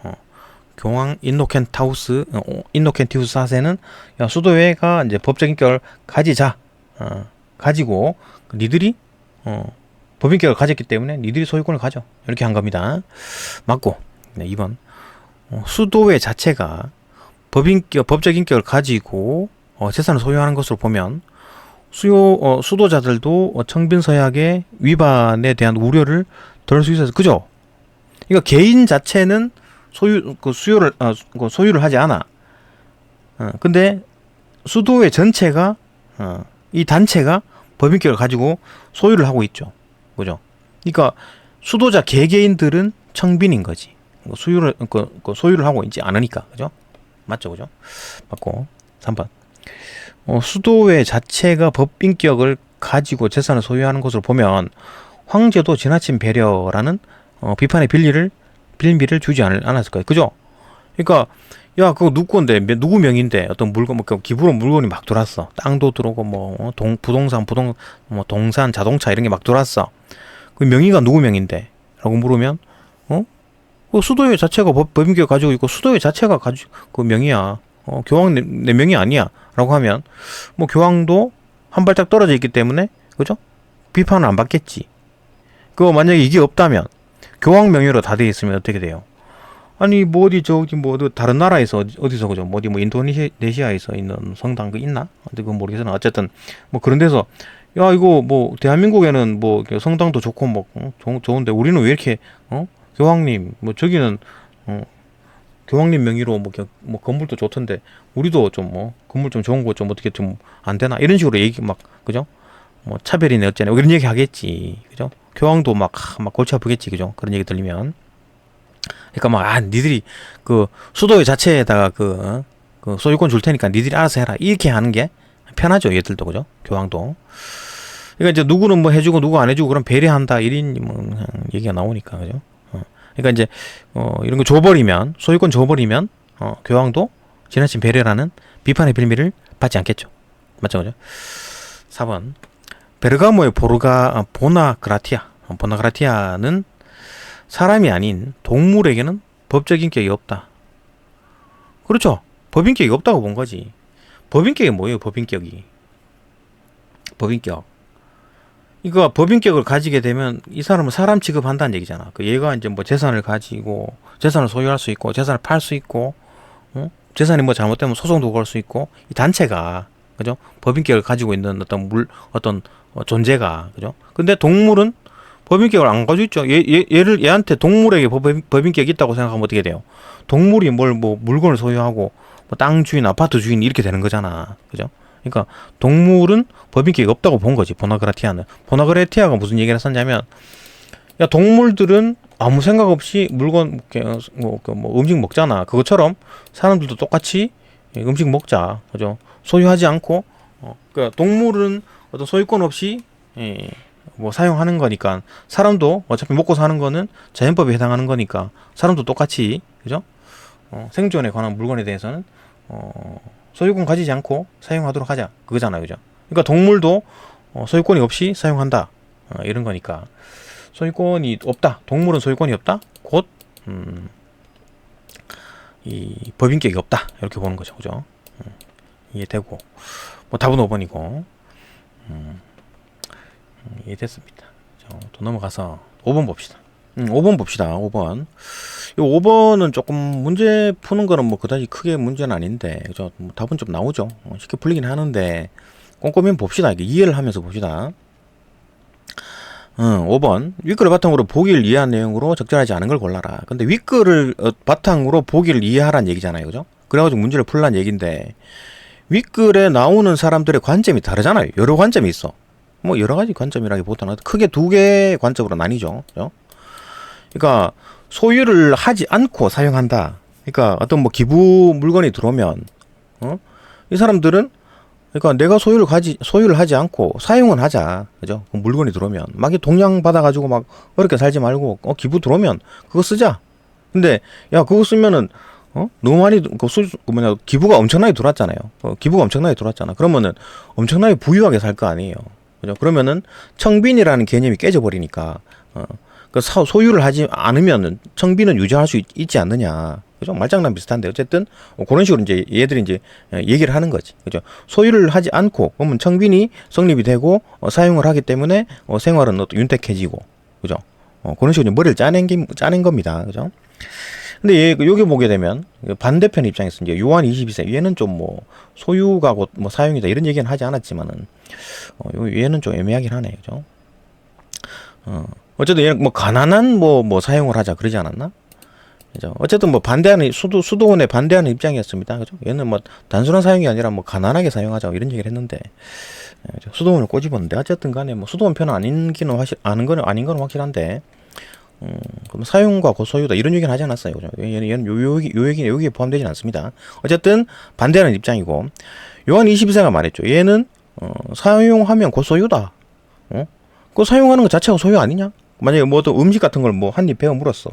교황 인노켄티우스 4세는 야, 수도회가 이제 법적 인격을 가지자. 가지고 니들이 법인격을 가졌기 때문에 니들이 소유권을 가져. 이렇게 한 겁니다. 맞고. 네, 2번. 수도회 자체가 법적 인격을 가지고 재산을 소유하는 것으로 보면 수도자들도 청빈서약의 위반에 대한 우려를 덜 수 있어서 그죠? 그러니까 개인 자체는 소유를 하지 않아. 근데 수도회 전체가 이 단체가 법인격을 가지고 소유를 하고 있죠. 그죠? 그러니까 수도자 개개인들은 청빈인 거지. 소유를 하고 있지 않으니까. 그죠? 맞죠? 그죠? 맞고. 3번. 수도회 자체가 법인격을 가지고 재산을 소유하는 것으로 보면 황제도 지나친 배려라는 비판의 빌미를 주지 않았을 거예요. 그죠? 그러니까 야 그거 누구 건데 누구 명인데 어떤 물건 뭐 기부로 물건이 막 들어왔어. 땅도 들어오고 뭐 부동산 동산 자동차 이런 게 막 들어왔어. 그 명의가 누구 명인데? 라고 물으면 그 수도회 자체가 법인격 가지고 있고 수도회 자체가 가지고 그 명의야. 교황 내 명의 아니야. 라고 하면 뭐 교황도 한 발짝 떨어져 있기 때문에 그죠? 비판을 안 받겠지. 그거 만약에 이게 없다면 교황 명의로 다 돼 있으면 어떻게 돼요? 아니 뭐 어디 저기 뭐 다른 나라에서 어디서 그죠? 뭐 어디 뭐 인도네시아에서 있는 성당 그 있나? 그건 모르겠으나 어쨌든 뭐 그런 데서 야 이거 뭐 대한민국에는 뭐 성당도 좋고 뭐 좋은데 우리는 왜 이렇게 교황님 뭐 저기는 교황님 명의로 뭐 건물도 좋던데 우리도 좀 뭐 건물 좀 좋은 거 좀 어떻게 좀 안 되나 이런 식으로 얘기 막 그죠? 뭐 차별이네 어쩌네 이런 얘기 하겠지 그죠? 교황도 막 골치 아프겠지 그죠? 그런 얘기 들리면 그러니까 막 니들이 그 수도회 자체에다가 그 소유권 줄 테니까 니들이 알아서 해라 이렇게 하는 게 편하죠 얘들도 그죠? 교황도 그러니까 이제 누구는 뭐 해주고 누구 안 해주고 그럼 배려한다 이런 뭐 얘기가 나오니까 그죠? 그러니까 이제 이런 거 줘버리면 소유권 줘버리면 교황도 지나친 배려라는 비판의 빌미를 받지 않겠죠. 맞죠, 그죠? 4번 베르가모의 보나그라티아는 사람이 아닌 동물에게는 법적 인격이 없다. 그렇죠. 법인격이 없다고 본 거지. 법인격이 뭐예요? 법인격. 이거 법인격을 가지게 되면 이 사람은 사람 취급한다는 얘기잖아. 그 얘가 이제 뭐 재산을 가지고 재산을 소유할 수 있고 재산을 팔 수 있고 재산이 뭐 잘못되면 소송도 걸 수 있고 이 단체가 그죠? 법인격을 가지고 있는 어떤 존재가 그죠? 근데 동물은 법인격을 안 가지고 있죠. 얘한테 동물에게 법인격이 있다고 생각하면 어떻게 돼요? 동물이 뭐 물건을 소유하고 뭐 땅 주인, 아파트 주인 이렇게 되는 거잖아. 그죠? 그러니까 동물은 법인격이 없다고 본 거지. 보나그라티아가 무슨 얘기를 했었냐면 야 동물들은 아무 생각 없이 물건 뭐 음식 먹잖아. 그것처럼 사람들도 똑같이 음식 먹자. 그죠? 소유하지 않고 그러니까 동물은 어떤 소유권 없이 뭐 사용하는 거니까 사람도 어차피 먹고 사는 거는 자연법에 해당하는 거니까 사람도 똑같이 그죠? 생존에 관한 물건에 대해서는 소유권 가지지 않고 사용하도록 하자 그거잖아요 그죠? 그러니까 동물도 소유권이 없이 사용한다 이런 거니까 소유권이 없다 동물은 소유권이 없다 곧 이 법인격이 없다 이렇게 보는 거죠 그죠? 이해되고 뭐 답은 5번이고 이해됐습니다. 또 넘어가서 5번 봅시다. 5번 봅시다. 5번. 이 5번은 조금 문제 푸는 거는 뭐 그다지 크게 문제는 아닌데, 그죠? 뭐 답은 좀 나오죠. 쉽게 풀리긴 하는데, 꼼꼼히 봅시다. 이게 이해를 하면서 봅시다. 5번. 윗글을 바탕으로 보기를 이해한 내용으로 적절하지 않은 걸 골라라. 근데 윗글을 바탕으로 보기를 이해하라는 얘기잖아요. 그죠? 그래가지고 문제를 풀란 얘기인데, 윗글에 나오는 사람들의 관점이 다르잖아요. 여러 관점이 있어. 뭐 여러 가지 관점이라기보다는 크게 두 개의 관점으로 나뉘죠. 그죠? 그러니까 소유를 하지 않고 사용한다. 그러니까 어떤 뭐 기부 물건이 들어오면 이 사람들은 그러니까 내가 소유를 하지 않고 사용은 하자. 그죠? 그 물건이 들어오면 막 동양 받아 가지고 막 어렵게 살지 말고 기부 들어오면 그거 쓰자. 근데 야 그거 쓰면은 너무 많이 기부가 엄청나게 들어왔잖아요. 기부가 엄청나게 들어왔잖아. 그러면은 엄청나게 부유하게 살 거 아니에요. 그죠? 그러면은 청빈이라는 개념이 깨져버리니까 그 소유를 하지 않으면은 청빈은 유지할 수 있지 않느냐. 그죠? 말장난 비슷한데 어쨌든 그런 식으로 이제 얘들이 이제 얘기를 하는 거지. 그죠? 소유를 하지 않고 그러면 청빈이 성립이 되고 사용을 하기 때문에 생활은 또 윤택해지고 그죠? 그런 식으로 머리를 짜낸 겁니다. 그죠? 근데 여기 보게 되면 반대편 입장에서 이제 요한 22세 얘는 좀 뭐 소유가 곧 뭐 사용이다 이런 얘기는 하지 않았지만은 얘는 좀 애매하긴 하네. 그죠? 어쨌든 얘는 뭐 가난한 뭐 사용을 하자 그러지 않았나? 그죠? 어쨌든 뭐 반대하는 수도원에 반대하는 입장이었습니다. 그죠? 얘는 뭐 단순한 사용이 아니라 뭐 가난하게 사용하자 이런 얘기를 했는데 수도원을 꼬집었는데 어쨌든 간에 뭐 수도원 편은 아닌기는 아닌 거는 확실한데 그럼 사용과 고소유다 이런 얘기는 하지 않았어요. 그죠? 얘는 여기에 포함되진 않습니다. 어쨌든 반대하는 입장이고 요한 22세가 말했죠. 얘는 사용하면 고소유다. 그거 사용하는 것 자체가 소유 아니냐? 만약에 뭐 또 음식 같은 걸 뭐 한 입 베어 물었어.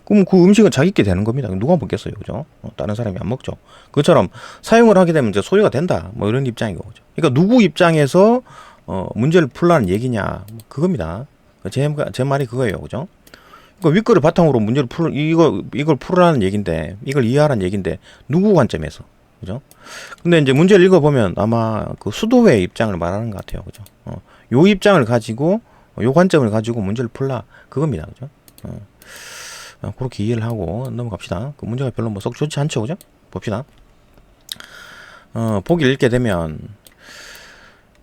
그럼 그 음식은 자기께 되는 겁니다. 누가 먹겠어요, 그죠? 다른 사람이 안 먹죠. 그것처럼 사용을 하게 되면 이제 소유가 된다. 뭐 이런 입장이고, 그죠? 그러니까 누구 입장에서 문제를 풀라는 얘기냐, 그겁니다. 제 말이 그거예요, 그죠? 그러니까 윗거를 바탕으로 문제를 이걸 풀으라는 얘긴데, 이걸 이해하라는 얘긴데, 누구 관점에서, 그죠? 근데 이제 문제를 읽어보면 아마 그 수도회의 입장을 말하는 것 같아요, 그죠? 요 입장을 가지고, 요 관점을 가지고 문제를 풀라, 그겁니다, 그죠? 그렇게 이해를 하고 넘어갑시다. 그 문제가 별로 뭐 썩 좋지 않죠, 그죠? 봅시다. 보기를 읽게 되면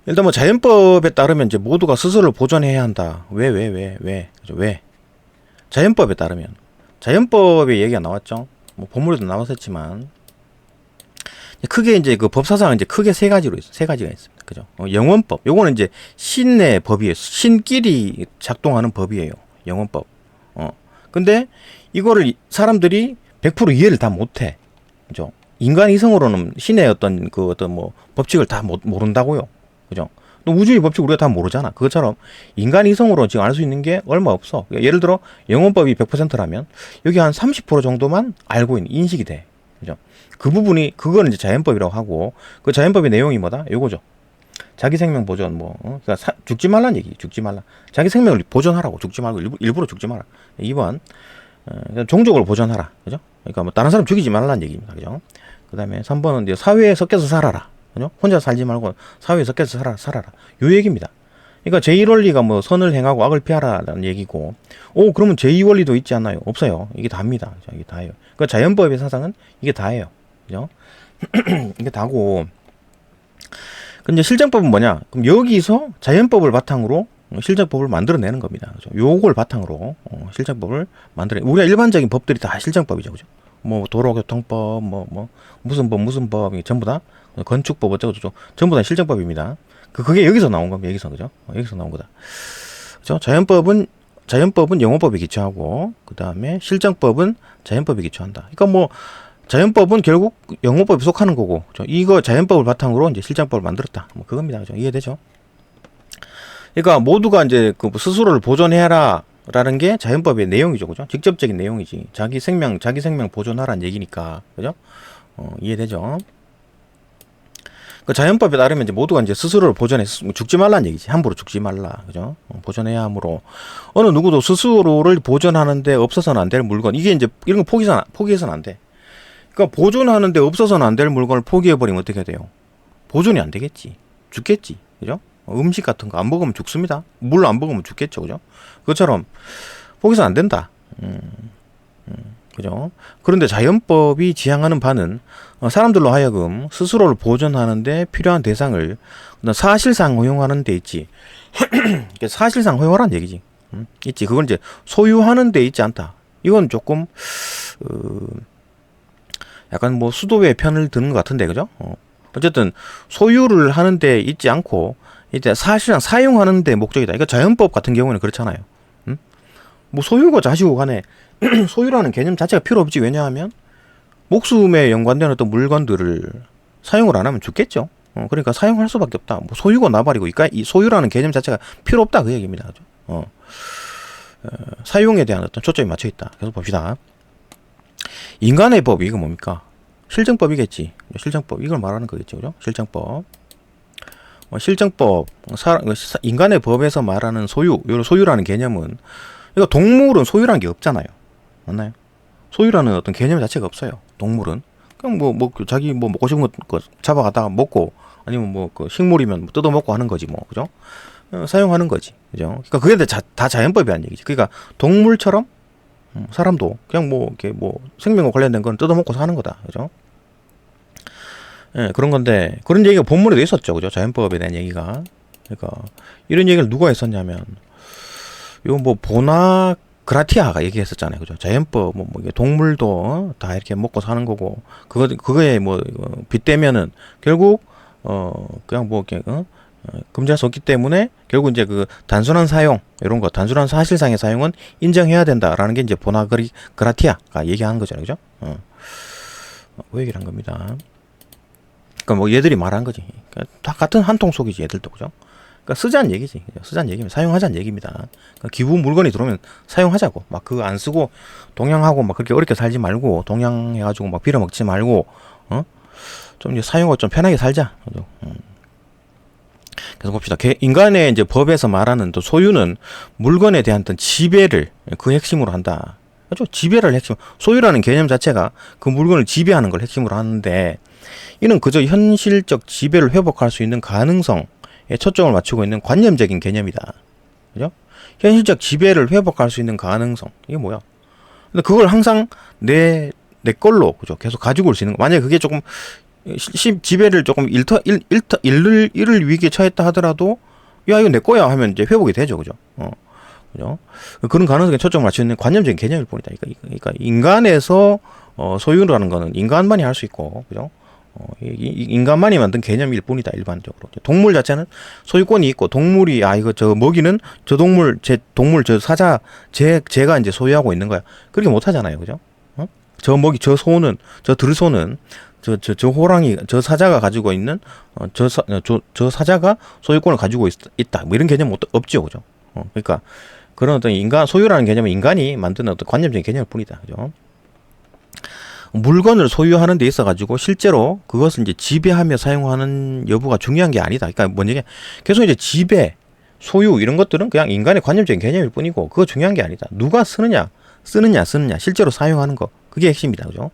일단 뭐 자연법에 따르면 이제 모두가 스스로를 보존해야 한다. 그죠? 왜? 자연법에 따르면 자연법의 얘기가 나왔죠. 뭐 본문에도 나왔었지만 크게 이제 그 법사상은 이제 크게 세 가지가 있습니다. 그죠? 영원법. 요거는 이제 신의 법이에요. 신끼리 작동하는 법이에요. 영원법. 근데 이거를 사람들이 100% 이해를 다 못해. 그죠? 인간 이성으로는 신의 어떤 뭐 법칙을 다 모른다고요. 그죠? 또 우주의 법칙 우리가 다 모르잖아. 그것처럼 인간 이성으로 지금 알 수 있는 게 얼마 없어. 그러니까 예를 들어 영원법이 100%라면 여기 한 30% 정도만 알고 있는 인식이 돼. 그죠? 그 부분이 그거는 이제 자연법이라고 하고 그 자연법의 내용이 뭐다? 요거죠. 자기 생명 보존 그러니까 죽지 말란 얘기. 죽지 말라. 자기 생명을 보존하라고. 죽지 말고 일부러 죽지 마라. 2번 종족을 보존하라. 그죠? 그러니까 뭐 다른 사람 죽이지 말라는 얘기입니다. 그죠? 그다음에 3번은 이제 사회에 섞여서 살아라. 그죠? 혼자 살지 말고 사회에 섞여서 살아라. 요 얘기입니다. 그러니까 제1원리가 뭐 선을 행하고 악을 피하라라는 얘기고 그러면 제2원리도 있지 않나요? 없어요. 이게 다입니다. 이게 다예요. 그러니까 자연법의 사상은 이게 다예요. 그죠? 이게 다고 근데 실정법은 뭐냐? 그럼 여기서 자연법을 바탕으로 실정법을 만들어내는 겁니다. 그죠? 요걸 바탕으로 실정법을 우리가 일반적인 법들이 다 실정법이죠. 그죠? 뭐 도로교통법, 무슨 법 전부 다 건축법 어쩌고저쩌고 전부 다 실정법입니다. 그게 여기서 나온 겁니다. 여기서 그죠? 여기서 나온 거다. 그죠? 자연법은 영어법에 기초하고 그다음에 실정법은 자연법에 기초한다. 그러니까 뭐 자연법은 결국 영어법에 속하는 거고, 그렇죠? 이거 자연법을 바탕으로 이제 실정법을 만들었다. 뭐 그겁니다. 그죠? 이해되죠? 그러니까 모두가 이제 그 스스로를 보존해라라는 게 자연법의 내용이죠. 그죠? 직접적인 내용이지. 자기 생명 보존하라는 얘기니까. 그죠? 이해되죠? 그 자연법에 따르면 이제 모두가 이제 스스로를 보존해 죽지 말라는 얘기지. 함부로 죽지 말라. 그죠? 보존해야 하므로 어느 누구도 스스로를 보존하는데 없어서는 안 될 물건. 이게 이제 이런 거 포기해서는 안 돼. 그러니까 보존하는데 없어서는 안 될 물건을 포기해버리면 어떻게 돼요? 보존이 안 되겠지. 죽겠지. 그죠? 음식 같은 거 안 먹으면 죽습니다. 물 안 먹으면 죽겠죠. 그죠? 그것처럼 포기해서는 안 된다. 그죠? 그런데 자연법이 지향하는 바는 사람들로 하여금 스스로를 보존하는데 필요한 대상을 사실상 허용하는 데 있지. 사실상 허용하라는 얘기지. 있지. 그건 이제 소유하는 데 있지 않다. 이건 조금 약간 뭐 수도의 편을 드는 것 같은데, 그죠? 어쨌든 소유를 하는데 있지 않고 이제 사실상 사용하는 데 목적이다. 그러니까 자연법 같은 경우는 그렇잖아요. 뭐 소유고 자시고 간에 소유라는 개념 자체가 필요 없지. 왜냐하면 목숨에 연관된 어떤 물건들을 사용을 안 하면 죽겠죠. 그러니까 사용할 수밖에 없다. 뭐 소유고 나발이고, 그러니까 이 소유라는 개념 자체가 필요 없다 그 얘기입니다. 그죠? 사용에 대한 어떤 초점이 맞춰 있다. 계속 봅시다. 인간의 법, 이거 뭡니까? 실정법이겠지. 실정법, 이걸 말하는 거겠죠. 그죠? 실정법. 실정법, 인간의 법에서 말하는 소유라는 개념은, 그러니까 동물은 소유라는 게 없잖아요. 맞나요? 소유라는 어떤 개념 자체가 없어요. 동물은. 그냥 자기 먹고 싶은 거 잡아가다가 먹고, 아니면 식물이면 뜯어먹고 하는 거지, 그죠? 사용하는 거지. 그죠? 그러니까 그게 다 자연법이라는 얘기지. 그러니까 동물처럼 사람도 그냥 이렇게 생명과 관련된 건 뜯어먹고 사는 거다. 그죠? 예, 그런 건데, 그런 얘기가 본문에도 있었죠. 그죠? 자연법에 대한 얘기가. 그러니까, 이런 얘기를 누가 했었냐면, 본학 그라티아가 얘기했었잖아요. 그죠? 자연법, 이게 동물도 다 이렇게 먹고 사는 거고, 그거에 빗대면은 결국, 그냥 이렇게, 금지할 수 없기 때문에 결국 이제 그 단순한 사용, 이런 거, 단순한 사실상의 사용은 인정해야 된다라는 게 이제 그라티아가 얘기하는 거잖아요. 그죠? 그 얘기를 한 겁니다. 그러니까 얘들이 말한 거지. 그러니까 다 같은 한 통 속이지, 얘들도. 그죠? 그러니까 쓰자는 얘기지. 쓰자는 얘기면 사용하자는 얘기입니다. 그러니까 기부 물건이 들어오면 사용하자고. 막 그거 안 쓰고 동양하고 막 그렇게 어렵게 살지 말고 동양해가지고 막 빌어먹지 말고 좀 이제 사용하고 좀 편하게 살자. 그죠? 그래서 봅시다. 인간의 이제 법에서 말하는 또 소유는 물건에 대한 어떤 지배를 그 핵심으로 한다. 그렇죠? 지배를 핵심. 소유라는 개념 자체가 그 물건을 지배하는 걸 핵심으로 하는데 이는 그저 현실적 지배를 회복할 수 있는 가능성 초점을 맞추고 있는 관념적인 개념이다. 그죠? 현실적 지배를 회복할 수 있는 가능성. 이게 뭐야? 근데 그걸 항상 내 걸로, 그죠? 계속 가지고 올 수 있는 거. 만약에 그게 조금, 지배를 조금 일을 위기에 처했다 하더라도, 야, 이거 내 거야 하면 이제 회복이 되죠. 그죠? 그죠? 그런 가능성에 초점을 맞추고 있는 관념적인 개념일 뿐이다. 그러니까 인간에서, 소유라는 거는 인간만이 할 수 있고, 그죠? 인간만이 만든 개념일 뿐이다. 일반적으로 동물 자체는 소유권이 있고 동물이 이거 저 먹이는 저 동물 저 사자 제가 이제 소유하고 있는 거야. 그렇게 못 하잖아요. 그죠? 저 먹이 저 소는 저 들소는 저 호랑이 저 사자가 가지고 있는 저 사자가 소유권을 가지고 있다. 뭐 이런 개념 없죠. 그죠? 그러니까 그런 어떤 인간 소유라는 개념은 인간이 만든 어떤 관념적인 개념일 뿐이다. 그죠? 물건을 소유하는 데 있어 가지고 실제로 그것을 이제 지배하며 사용하는 여부가 중요한 게 아니다. 그러니까 뭔 얘기야? 계속 이제 지배, 소유 이런 것들은 그냥 인간의 관념적인 개념일 뿐이고 그거 중요한 게 아니다. 누가 쓰느냐, 실제로 사용하는 거 그게 핵심이다. 그죠?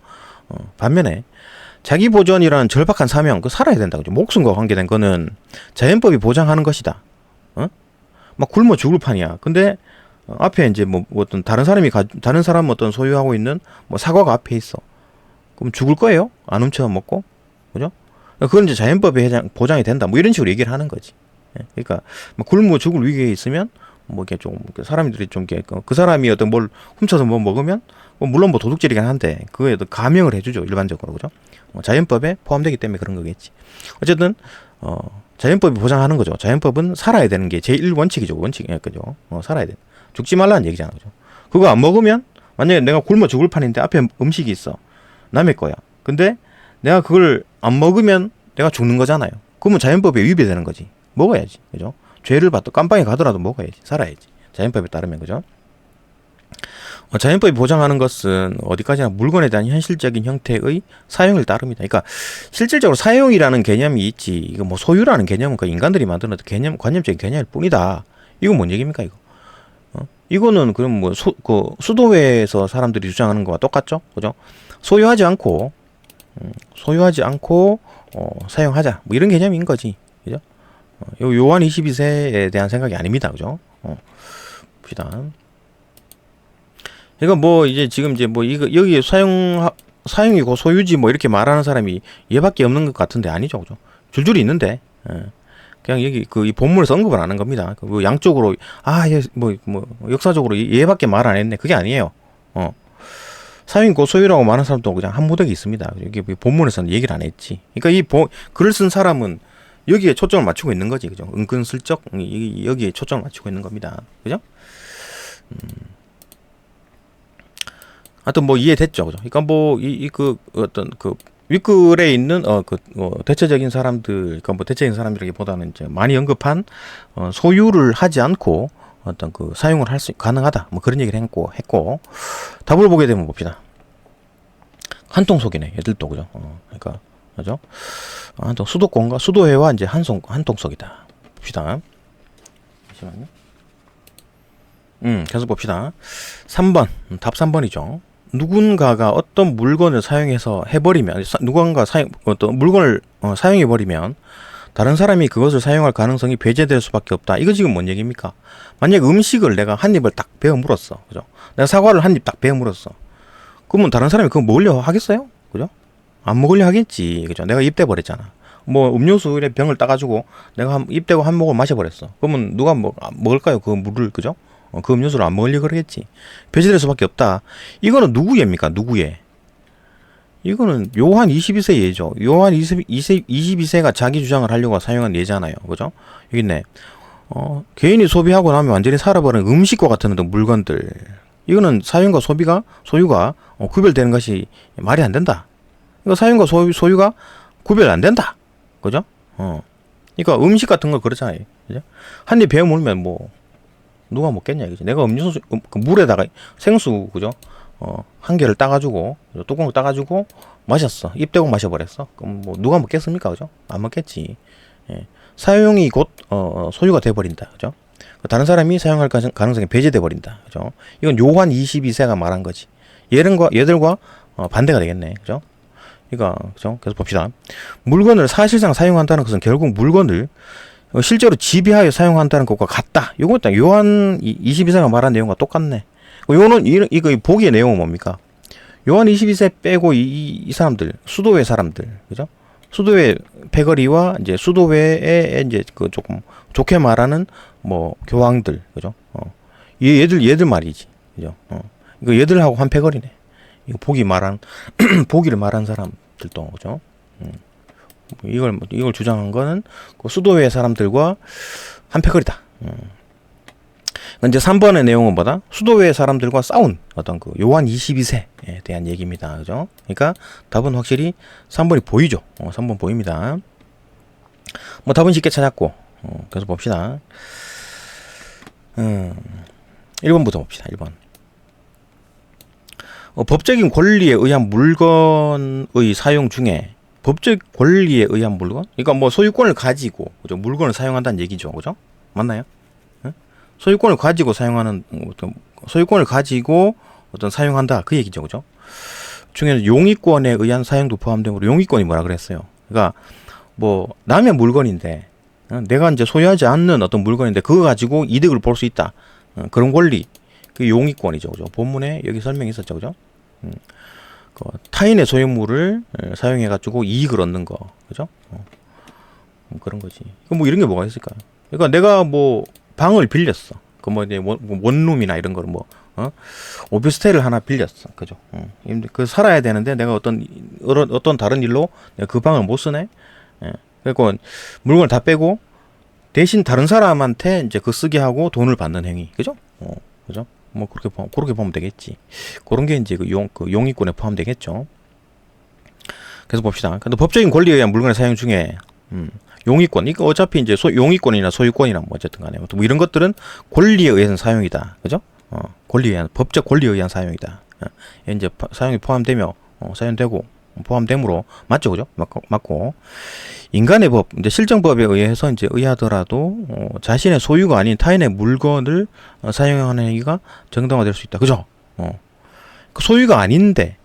반면에 자기 보전이라는 절박한 사명 그 살아야 된다. 그죠? 목숨과 관계된 거는 자연법이 보장하는 것이다. 막 굶어 죽을 판이야. 근데 앞에 이제 어떤 다른 사람 어떤 소유하고 있는 사과가 앞에 있어. 그럼 죽을 거예요? 안 훔쳐 먹고? 그죠? 그건 이제 자연법에 보장이 된다. 뭐 이런 식으로 얘기를 하는 거지. 그러니까, 굶어 죽을 위기에 있으면, 이게 좀, 사람들이 좀, 그 사람이 어떤 뭘 훔쳐서 먹으면, 물론 도둑질이긴 한데, 그거에 감형을 해주죠. 일반적으로. 그죠? 자연법에 포함되기 때문에 그런 거겠지. 어쨌든, 자연법이 보장하는 거죠. 자연법은 살아야 되는 게 제1원칙이죠. 그죠? 살아야 돼. 죽지 말라는 얘기잖아. 그죠? 그거 안 먹으면, 만약에 내가 굶어 죽을 판인데 앞에 음식이 있어. 남의 거야. 근데 내가 그걸 안 먹으면 내가 죽는 거잖아요. 그러면 자연법에 위배되는 거지. 먹어야지. 그죠? 죄를 받도 깜빵에 가더라도 먹어야지. 살아야지. 자연법에 따르면. 그죠? 자연법이 보장하는 것은 어디까지나 물건에 대한 현실적인 형태의 사용을 따릅니다. 그러니까 실질적으로 사용이라는 개념이 있지. 이거 소유라는 개념은 그 인간들이 만드는 관념적인 개념일 뿐이다. 이건 뭔 얘기입니까, 이거? 이거는 그럼 수도회에서 사람들이 주장하는 거와 똑같죠? 그죠? 소유하지 않고 사용하자. 뭐 이런 개념인 거지. 그죠? 요한 22세에 대한 생각이 아닙니다. 그죠? 봅시다. 이거 이제 지금 이제 이거 여기 사용이고 소유지 이렇게 말하는 사람이 얘밖에 없는 것 같은데 아니죠. 그죠? 줄줄이 있는데. 그냥 여기 이 본문에서 언급을 안 하는 겁니다. 양쪽으로 얘 역사적으로 얘밖에 말 안 했네. 그게 아니에요. 사용이고 소유라고 말하는 사람도 그냥 한 무더기 있습니다. 여기 본문에서는 얘기를 안 했지. 그러니까 글을 쓴 사람은 여기에 초점을 맞추고 있는 거지. 그죠? 은근슬쩍 여기에 초점을 맞추고 있는 겁니다. 그죠? 하여튼 이해됐죠. 그죠? 그러니까 어떤 윗글에 있는 대체적인 사람들, 그러니까 대체적인 사람들이기보다는 이제 많이 언급한 소유를 하지 않고 어떤 사용을 가능하다. 그런 얘기를 했고 답을 보게 되면 봅시다. 한통 속이네. 얘들도. 그죠? 그러니까 그죠? 한통 수도회와 이제 한통 속이다. 봅시다. 잠시만요. 계속 봅시다. 3번. 답 3번이죠. 누군가가 어떤 물건을 사용해서 해버리면, 어떤 물건을 사용해버리면 다른 사람이 그것을 사용할 가능성이 배제될 수밖에 없다. 이거 지금 뭔 얘기입니까? 만약 음식을 내가 한 입을 딱 베어 물었어. 그죠? 내가 사과를 한 입 딱 베어 물었어. 그러면 다른 사람이 그거 먹으려 하겠어요? 그죠? 안 먹으려 하겠지. 그죠? 내가 입 대버렸잖아. 음료수에 병을 따가지고 내가 입 대고 한 모금 마셔버렸어. 그러면 누가 먹을까요? 그 물을. 그죠? 그 음료수를 안 먹으려고 그러겠지. 배제될 수밖에 없다. 이거는 누구 예입니까? 누구 예? 이거는 요한 22세 예죠. 요한 22세가 자기 주장을 하려고 사용한 예잖아요. 그죠? 여기 있네. 개인이 소비하고 나면 완전히 살아버린 음식과 같은 어떤 물건들. 이거는 사용과 소유가 구별되는 것이 말이 안 된다. 이거 사용과 소유가 구별 안 된다. 그죠? 그러니까 음식 같은 거 그렇잖아요. 그죠? 한 입 베어 물면 뭐 누가 먹겠냐 이거지. 내가 음료수 그 물에다가 생수 그죠? 한 개를 따가지고 뚜껑을 따가지고 마셨어. 입 대고 마셔버렸어. 그럼 뭐 누가 먹겠습니까, 그죠? 안 먹겠지. 예. 사용이 곧 소유가 돼버린다, 그죠? 다른 사람이 사용할 가능성이 배제돼 버린다, 그죠? 이건 요한 22세가 말한 거지. 얘들과 반대가 되겠네, 그죠? 그러니까 그죠? 계속 봅시다. 물건을 사실상 사용한다는 것은 결국 물건을 실제로 지배하여 사용한다는 것과 같다. 요것도 요한 22세가 말한 내용과 똑같네. 요는 이거 보기의 내용은 뭡니까? 요한 22세 빼고 이 사람들 수도회 사람들 그죠? 수도회 패거리와 이제 수도회에 이제 그 조금 좋게 말하는 뭐 교황들 그죠? 얘들 말이지 그죠? 이거 얘들하고 한 패거리네. 이거 보기를 말한 사람들도 그죠? 이걸 주장한 거는 그 수도회 사람들과 한 패거리다. 이제 3번의 내용은 뭐다? 수도회 사람들과 싸운 어떤 그 요한 22세에 대한 얘기입니다. 그죠? 그러니까 답은 확실히 3번이 보이죠? 3번 보입니다. 뭐 답은 쉽게 찾았고, 계속 봅시다. 1번부터 봅시다. 1번. 법적인 권리에 의한 물건의 사용 중에 법적 권리에 의한 물건? 그러니까 뭐 소유권을 가지고 그죠? 물건을 사용한다는 얘기죠. 그죠? 맞나요? 소유권을 가지고 사용한다 그 얘기죠, 그죠? 중에는 용의권에 의한 사용도 포함되므로 용의권이 뭐라 그랬어요? 그러니까 뭐 남의 물건인데 내가 이제 소유하지 않는 어떤 물건인데 그거 가지고 이득을 볼 수 있다 그런 권리 그 용의권이죠, 그죠? 본문에 여기 설명이 있었죠, 그죠? 그 타인의 소유물을 사용해 가지고 이익을 얻는 거, 그죠? 그런 거지. 뭐 이런 게 뭐가 있을까요? 그러니까 내가 뭐 방을 빌렸어. 그 뭐 이제 원룸이나 이런 거를 오피스텔을 하나 빌렸어. 그죠? 그 살아야 되는데 내가 어떤 다른 일로 내가 그 방을 못 쓰네. 예. 그리고 물건을 다 빼고 대신 다른 사람한테 이제 그 쓰게 하고 돈을 받는 행위. 그죠? 그죠? 뭐 그렇게 보면 되겠지. 그런 게 이제 그 용의권에 포함되겠죠. 계속 봅시다. 근데 법적인 권리에 의한 물건의 사용 중에 용의권, 이거 어차피 이제 용의권이나 소유권이나 뭐 어쨌든 간에 뭐 이런 것들은 권리에 의한 사용이다. 그죠? 권리에 의한, 법적 권리에 의한 사용이다. 이제 사용이 포함되며, 사용되고, 포함되므로, 맞죠? 그죠? 맞고. 인간의 법, 이제 실정법에 의해서 이제 의하더라도, 자신의 소유가 아닌 타인의 물건을 사용하는 행위가 정당화될 수 있다. 그죠? 그 소유가 아닌데,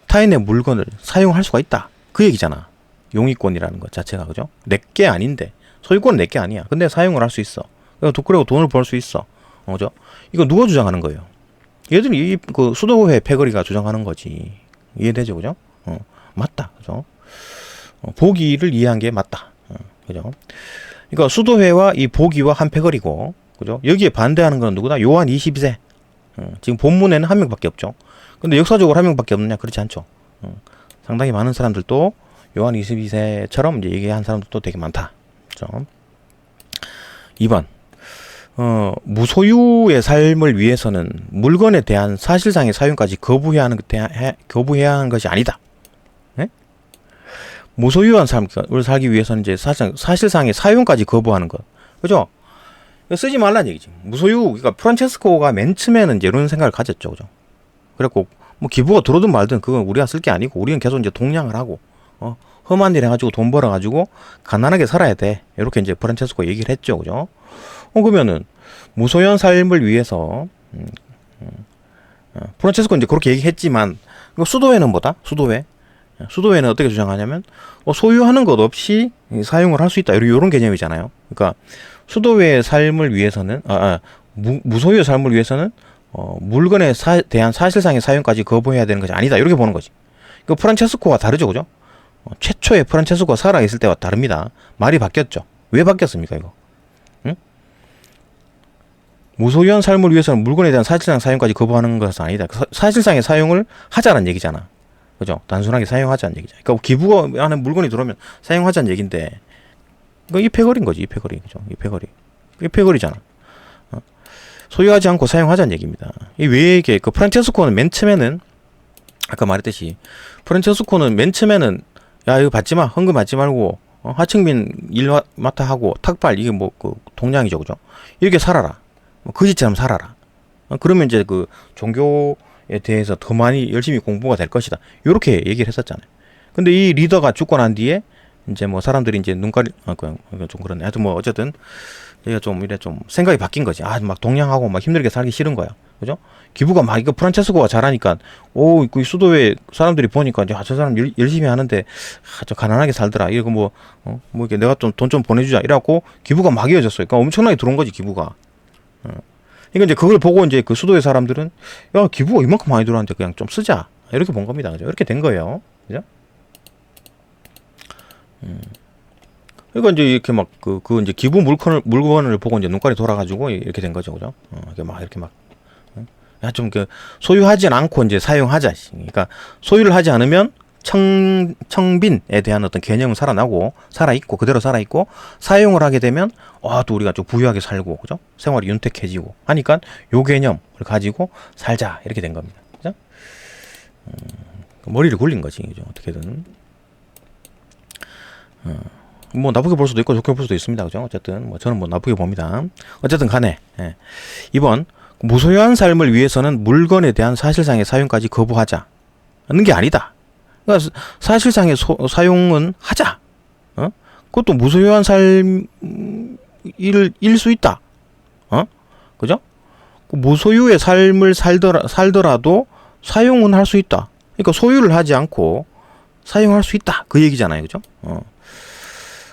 타인의 물건을 사용할 수가 있다. 그 얘기잖아. 용의권이라는 것 자체가, 그죠? 내게 아닌데 소유권은 내게 아니야. 근데 사용을 할 수 있어. 그리고 돈을 벌 수 있어. 그죠? 이거 누가 주장하는 거예요? 얘들이 그 수도회 패거리가 주장하는 거지. 이해되죠, 그죠? 맞다, 그죠? 보기를 이해한 게 맞다, 그죠? 그러니까 수도회와 이 보기와 한 패거리고, 그죠? 여기에 반대하는 건 누구다? 요한 22세. 지금 본문에는 한 명밖에 없죠. 근데 역사적으로 한 명밖에 없느냐? 그렇지 않죠. 상당히 많은 사람들도 요한 22세처럼 이제 얘기한 사람들도 되게 많다. 그렇죠? 2번. 무소유의 삶을 위해서는 물건에 대한 사실상의 사용까지 거부해야 하는 것이 아니다. 네? 무소유한 삶을 살기 위해서는 이제 사실상의 사용까지 거부하는 것. 그죠? 쓰지 말란 얘기지. 무소유, 그러니까 프란체스코가 맨 처음에는 이제 이런 생각을 가졌죠. 그죠? 그래갖고, 뭐 기부가 들어오든 말든 그건 우리가 쓸 게 아니고, 우리는 계속 이제 동량을 하고, 험한 일 해가지고 돈 벌어가지고 가난하게 살아야 돼. 이렇게 이제 프란체스코 얘기를 했죠, 그죠? 그러면은 무소유한 삶을 위해서 프란체스코 이제 그렇게 얘기했지만 수도회는 뭐다? 수도회는 어떻게 주장하냐면 소유하는 것 없이 사용을 할 수 있다. 이런 개념이잖아요. 그러니까 수도회의 삶을 위해서는 무소유의 삶을 위해서는 물건에 대한 사실상의 사용까지 거부해야 되는 것이 아니다. 이렇게 보는 거지. 그 프란체스코가 다르죠, 그죠? 최초의 프란체스코가 살아있을 때와 다릅니다. 말이 바뀌었죠. 왜 바뀌었습니까, 이거? 응? 무소유한 삶을 위해서는 물건에 대한 사실상 사용까지 거부하는 것은 아니다. 사실상의 사용을 하자는 얘기잖아. 그죠? 단순하게 사용하자는 얘기잖아. 그러니까 기부가 안에 물건이 들어오면 사용하자는 얘기인데, 이거 이 패거리인 거지, 이 패거리. 그죠? 이 패거리. 이 패거리잖아. 소유하지 않고 사용하자는 얘기입니다. 이 외에게 그 프란체스코는 맨 처음에는 아까 말했듯이 프란체스코는 맨 처음에는 야 이거 받지 마, 헌금 받지 말고 하층민 일 맡아 하고 탁발 이게 뭐 그 동량이죠, 그죠? 이렇게 살아라, 뭐 거지처럼 살아라. 그러면 이제 그 종교에 대해서 더 많이 열심히 공부가 될 것이다. 이렇게 얘기를 했었잖아요. 근데 이 리더가 죽고 난 뒤에 이제 뭐 사람들이 이제 눈깔이 그냥 좀 그렇네. 하여튼 뭐 어쨌든 얘가 좀 이래 좀 생각이 바뀐 거지. 아 막 동양하고 막 힘들게 살기 싫은 거야. 그죠? 기부가 막 이거 프란체스코가 잘하니까 그 수도에 사람들이 보니까 저 사람 열심히 하는데 저 가난하게 살더라. 이러고 뭐 이렇게 내가 좀 돈 좀 보내주자. 이래갖고 기부가 막 이어졌어요. 그러니까 엄청나게 들어온 거지 기부가. 그러니까 이제 그걸 보고 이제 그 수도의 사람들은 야 기부가 이만큼 많이 들어왔는데 그냥 좀 쓰자. 이렇게 본 겁니다. 그죠? 이렇게 된 거예요. 그죠? 그러니까 이제 이렇게 막 그 이제 기부 물건을 보고 이제 눈깔이 돌아가지고 이렇게 된 거죠, 그죠? 이렇게 막 야 좀 그 소유하진 않고 이제 사용하자. 그러니까 소유를 하지 않으면 청빈에 대한 어떤 개념은 살아 있고 그대로 살아 있고 사용을 하게 되면 또 우리가 좀 부유하게 살고, 그죠? 생활이 윤택해지고 하니까 요 개념을 가지고 살자 이렇게 된 겁니다, 그죠? 머리를 굴린 거지, 그죠? 어떻게든. 뭐 나쁘게 볼 수도 있고 좋게 볼 수도 있습니다. 그죠? 어쨌든 뭐 저는 뭐 나쁘게 봅니다. 어쨌든 간에 2번 무소유한 삶을 위해서는 물건에 대한 사실상의 사용까지 거부하자는 게 아니다. 그러니까 사실상의 사용은 하자. 그것도 무소유한 삶일 수 있다. 그죠? 무소유의 삶을 살더라도 사용은 할 수 있다. 그러니까 소유를 하지 않고 사용할 수 있다. 그 얘기잖아요. 그죠?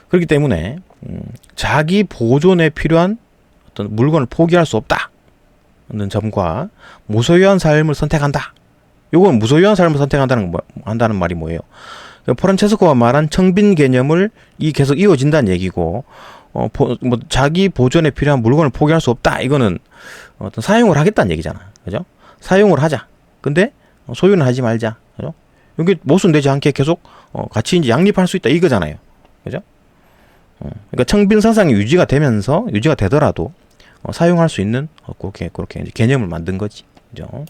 그렇기 때문에 자기 보존에 필요한 어떤 물건을 포기할 수 없다는 점과 무소유한 삶을 선택한다. 요건 무소유한 삶을 한다는 말이 뭐예요? 프란체스코가 말한 청빈 개념을 계속 이어진다는 얘기고, 뭐 자기 보존에 필요한 물건을 포기할 수 없다. 이거는 어떤 사용을 하겠다는 얘기잖아. 그죠? 사용을 하자. 근데 소유는 하지 말자. 그죠? 여기 모순되지 않게 계속 같이 이제 양립할 수 있다. 이거잖아요. 그죠? 그러니까 청빈 사상이 유지가 되더라도 사용할 수 있는 그렇게 이제 개념을 만든 거지, 그죠?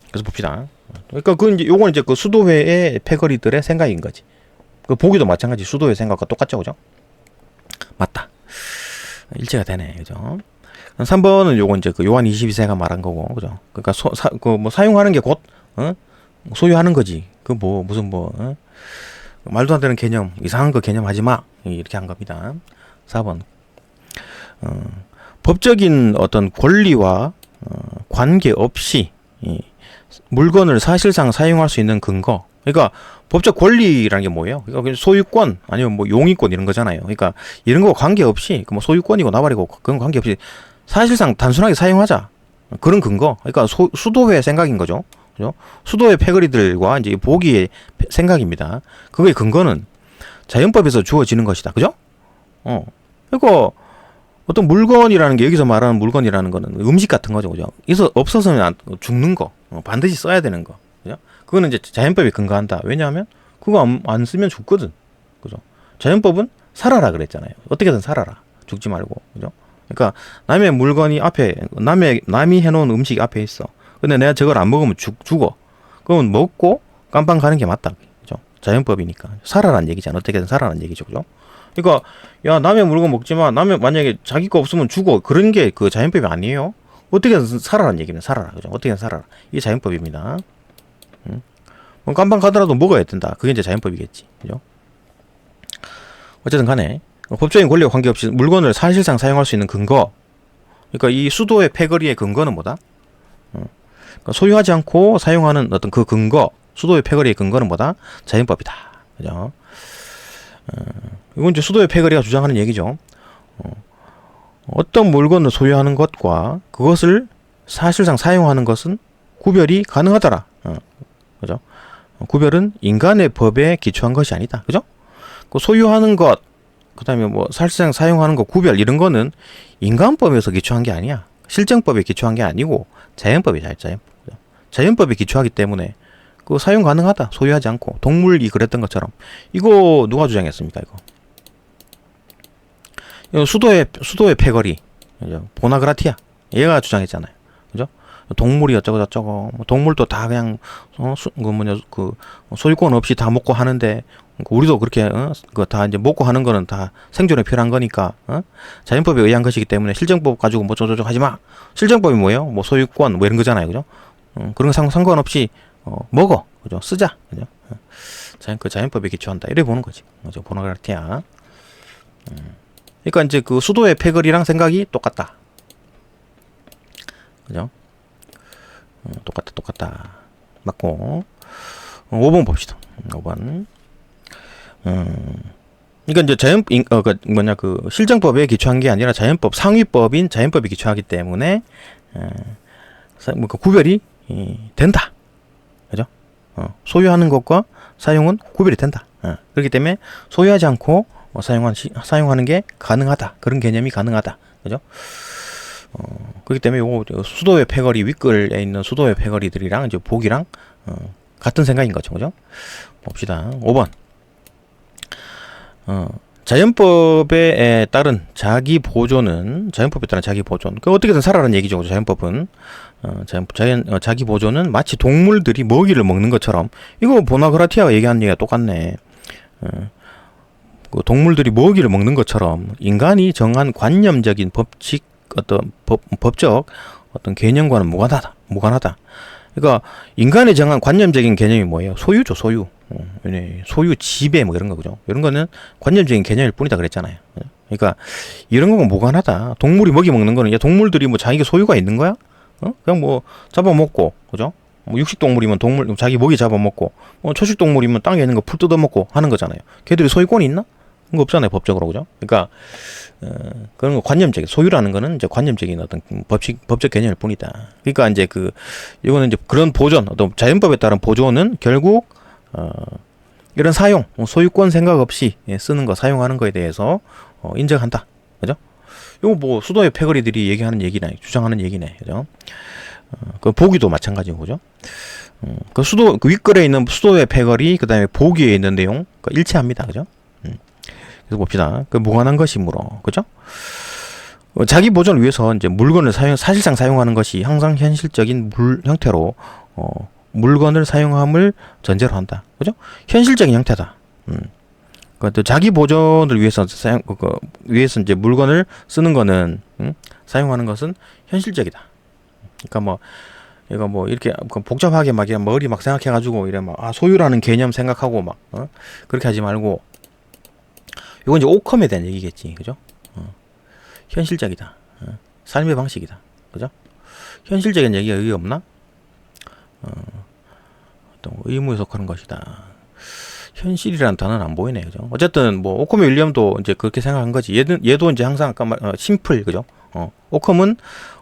그래서 봅시다. 그러니까 요건 이제 그 수도회의 패거리들의 생각인 거지. 그 보기도 마찬가지 수도회 생각과 똑같죠, 그죠? 맞다. 일치가 되네, 그죠? 3번은 요건 이제 그 요한 22세가 말한 거고, 그죠? 그러니까 뭐 사용하는 게 곧 소유하는 거지. 무슨 말도 안 되는 개념, 이상한 거 개념 하지 마. 이렇게 한 겁니다. 4번. 법적인 어떤 권리와 관계없이 물건을 사실상 사용할 수 있는 근거. 그러니까 법적 권리라는 게 뭐예요? 그러니까 소유권 아니면 뭐 용의권 이런 거잖아요. 그러니까 이런 거 관계없이 뭐 소유권이고 나발이고 그런 관계없이 사실상 단순하게 사용하자. 그런 근거. 그러니까 수도회 생각인 거죠. 그죠? 수도의 패거리들과 이제 보기의 생각입니다. 그거의 근거는 자연법에서 주어지는 것이다. 그죠? 그러니까 어떤 물건이라는 게 여기서 말하는 물건이라는 거는 음식 같은 거죠. 그죠? 없어서는 죽는 거. 반드시 써야 되는 거. 그죠? 그거는 이제 자연법에 근거한다. 왜냐하면 그거 안 쓰면 죽거든. 그죠? 자연법은 살아라 그랬잖아요. 어떻게든 살아라. 죽지 말고. 그죠? 그러니까 남의 물건이 앞에 남이 해놓은 음식이 앞에 있어. 근데 내가 저걸 안 먹으면 죽어. 그러면 먹고 깜빵 가는 게 맞다. 그죠? 자연법이니까. 살아라는 얘기잖아. 어떻게든 살아라는 얘기죠. 그죠? 그러니까, 야, 남의 물건 먹지 마. 만약에 자기 거 없으면 죽어. 그런 게 그 자연법이 아니에요. 어떻게든 살아라는 얘기는 살아라. 그죠? 어떻게든 살아라. 이게 자연법입니다. 뭐 깜빵 가더라도 먹어야 된다. 그게 이제 자연법이겠지. 그죠? 어쨌든 간에, 법적인 권리와 관계없이 물건을 사실상 사용할 수 있는 근거. 그러니까 이 수도의 패거리의 근거는 뭐다? 그러니까 소유하지 않고 사용하는 어떤 그 근거, 수도의 패거리의 근거는 뭐다? 자연법이다. 그죠? 이건 이제 수도의 패거리가 주장하는 얘기죠. 어떤 물건을 소유하는 것과 그것을 사실상 사용하는 것은 구별이 가능하더라. 그죠? 구별은 인간의 법에 기초한 것이 아니다. 그죠? 그 소유하는 것, 그다음에 뭐 사실상 사용하는 거 구별 이런 거는 인간법에서 기초한 게 아니야. 실정법에 기초한 게 아니고 자연법이야, 자연법. 자연법에 기초하기 때문에 그 사용 가능하다. 소유하지 않고 동물이 그랬던 것처럼. 이거 누가 주장했습니까? 이거 수도의 패거리 보나그라티아 얘가 주장했잖아요. 그죠? 동물이 어쩌고 저쩌고 동물도 다 그냥 소유권 없이 다 먹고 하는데 우리도 그렇게 그 다 이제 먹고 하는 거는 다 생존에 필요한 거니까 자연법에 의한 것이기 때문에 실정법 가지고 뭐 저저저 하지 마. 실정법이 뭐예요? 뭐 소유권 뭐 이런 거잖아요. 그죠? 그런 상관없이 먹어. 그죠? 쓰자. 그죠? 자연법에 기초한다. 이래 보는 거지. 그죠? 보나그라티아. 그러니까 이제 그 수도의 패거리랑 생각이 똑같다. 그죠? 똑같다. 맞고. 5번 봅시다. 5번. 그러니까 이제 그 실정법에 기초한 게 아니라 자연법, 상위법인 자연법에 기초하기 때문에, 그 구별이 된다. 그죠? 소유하는 것과 사용은 구별이 된다. 그렇기 때문에 소유하지 않고 사용하는 게 가능하다. 그런 개념이 가능하다. 그죠? 그렇기 때문에 요거 수도의 패거리 윗글에 있는 수도의 패거리들이랑 이제 복이랑 같은 생각인 거죠. 그죠? 봅시다. 5번. 자연법에 따른 자기 보존은 그 어떻게든 살아라는 얘기죠. 자연법은 자기 보존은 마치 동물들이 먹이를 먹는 것처럼. 이거 보나그라티아가 얘기하는 얘기가 똑같네. 그 동물들이 먹이를 먹는 것처럼 인간이 정한 관념적인 법적 어떤 개념과는 무관하다. 그러니까 인간이 정한 관념적인 개념이 뭐예요? 소유죠, 소유. 소유, 지배 뭐 이런 거죠. 이런 거는 관념적인 개념일 뿐이다 그랬잖아요. 그러니까 이런 거는 무관하다. 동물이 먹이 먹는 거는 동물들이 뭐 자기가 소유가 있는 거야? 그냥 뭐 잡아먹고, 그죠? 뭐 육식 동물이면 자기 먹이 잡아먹고, 초식 동물이면 땅에 있는 거 풀 뜯어먹고 하는 거잖아요. 걔들이 소유권이 있나? 그런 거 없잖아요, 법적으로. 그죠? 그러니까 그런 거 관념적인 소유라는 거는 이제 관념적인 어떤 법적 개념일 뿐이다. 그러니까 이제 이거는 이제 그런 보존, 어떤 자연법에 따른 보존은 결국 이런 사용, 소유권 생각 없이 쓰는 거, 사용하는 거에 대해서 인정한다. 그죠? 이거 뭐 수도의 패거리들이 얘기하는 얘기네, 주장하는 얘기네. 그죠? 그 보기도 마찬가지고, 그죠? 그 윗글에 있는 수도의 패거리, 그 다음에 보기에 있는 내용, 일치합니다. 그죠? 그래서 봅시다. 그 무관한 것이므로, 그죠? 자기 보존을 위해서 이제 물건을 사실상 사용하는 것이 항상 현실적인 형태로, 물건을 사용함을 전제로 한다. 그죠? 현실적인 형태다. 또 자기 보존을 위해서 위해서 이제 물건을 쓰는 거는, 사용하는 것은 현실적이다. 그러니까 이거 이렇게 복잡하게 머리 생각해가지고 소유라는 개념 생각하고 그렇게 하지 말고, 이건 이제 오컴에 대한 얘기겠지. 그죠? 현실적이다. 삶의 방식이다. 그죠? 현실적인 얘기가 의미 없나? 어떤 의무에 속하는 것이다. 현실이라는 단어는 안 보이네. 그죠? 어쨌든 오컴의 윌리엄도 이제 그렇게 생각한 거지. 얘도 이제 항상 아까 심플, 그죠? 오컴은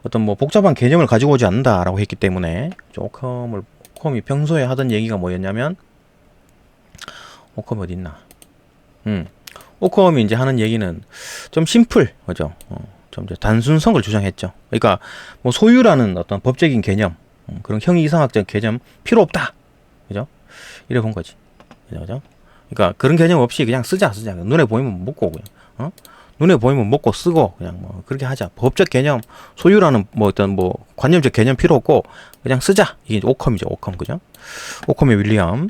어떤 복잡한 개념을 가지고 오지 않는다라고 했기 때문에 오컴이 평소에 하던 얘기가 뭐였냐면, 오컴 어디 있나? 오컴이 이제 하는 얘기는 좀 심플, 그죠? 좀 이제 단순성을 주장했죠. 그러니까 소유라는 어떤 법적인 개념, 그런 형이상학적 개념 필요 없다, 그죠? 이래 본 거지, 그죠? 그러니까 그런 개념 없이 그냥 쓰자. 눈에 보이면 먹고 그냥, 눈에 보이면 먹고 쓰고 그냥 그렇게 하자. 법적 개념, 소유라는 어떤 관념적 개념 필요 없고 그냥 쓰자. 이게 이제 오컴이죠, 오컴, 그죠? 오컴의 윌리엄.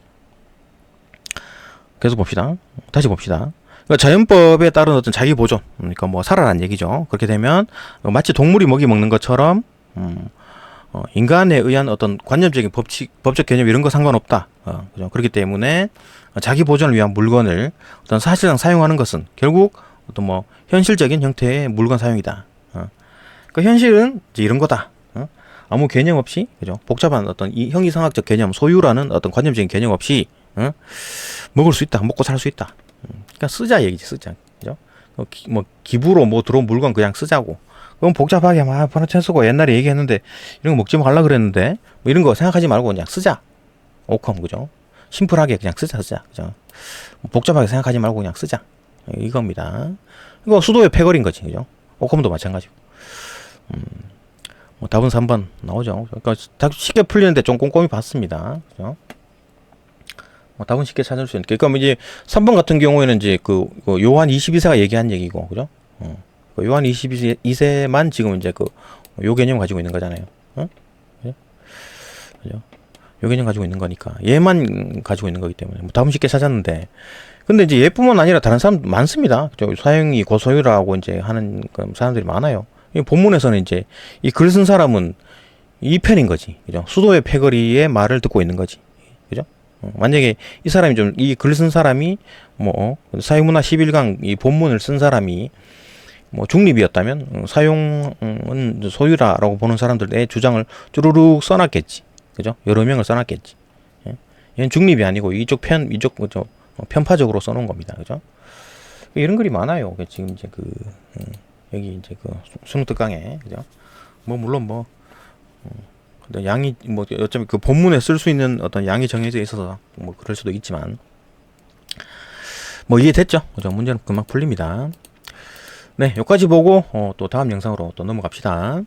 계속 봅시다. 다시 봅시다. 그러니까 자연법에 따른 어떤 자기 보존, 그러니까 살아라는 얘기죠. 그렇게 되면 마치 동물이 먹이 먹는 것처럼 인간에 의한 어떤 관념적인 법적 개념 이런 거 상관없다. 그죠? 그렇기 때문에 자기 보존을 위한 물건을 어떤 사실상 사용하는 것은 결국 어떤 현실적인 형태의 물건 사용이다. 그 현실은 이제 이런 거다. 아무 개념 없이, 그죠? 복잡한 어떤 형이상학적 개념, 소유라는 어떤 관념적인 개념 없이 먹을 수 있다, 먹고 살 수 있다. 그러니까 쓰자 얘기지, 쓰자. 그죠? 기부로 들어온 물건 그냥 쓰자고. 그럼 복잡하게 번호체 쓰고 옛날에 얘기했는데 이런 거 먹지 말라 그랬는데 이런 거 생각하지 말고 그냥 쓰자. 오컴, 그죠? 심플하게 그냥 쓰자. 그죠? 복잡하게 생각하지 말고 그냥 쓰자. 이겁니다. 이거 수도의 패거리인 거지, 그죠? 오컴도 마찬가지고. 뭐 답은 3번 나오죠. 그러니까 쉽게 풀리는데 좀 꼼꼼히 봤습니다. 그죠? 답은 쉽게 찾을 수 있는. 그러니까 뭐 이제 3번 같은 경우에는 이제 그 요한 22세가 얘기한 얘기고, 그죠? 요한 22세만 지금 이제 요 개념 가지고 있는 거잖아요. 그죠? 요 개념 가지고 있는 거니까 얘만 가지고 있는 거기 때문에 뭐 답은 쉽게 찾았는데, 근데 이제 얘뿐만 아니라 다른 사람 많습니다. 사형이 고소유라고 이제 하는 사람들이 많아요. 이 본문에서는 이제 이 글 쓴 사람은 이 편인 거지, 그죠? 수도의 패거리의 말을 듣고 있는 거지, 그죠? 만약에 이 사람이 좀 이 글 쓴 사람이 뭐 사회문화 11강 이 본문을 쓴 사람이 뭐 중립이었다면 사용은 소유라라고 보는 사람들의 주장을 쭈루룩 써놨겠지, 그죠? 여러 명을 써놨겠지. 예? 얘는 중립이 아니고 이쪽 편파적으로 써놓은 겁니다, 그죠? 이런 글이 많아요. 지금 이제 여기 이제 수능 특강에, 그죠? 뭐 물론 뭐 양이 뭐 어쩌면 그 본문에 쓸 수 있는 어떤 양이 정해져 있어서 뭐 그럴 수도 있지만 뭐 이해됐죠? 그죠? 문제는 금방 풀립니다. 네, 여기까지 보고 또 다음 영상으로 또 넘어갑시다.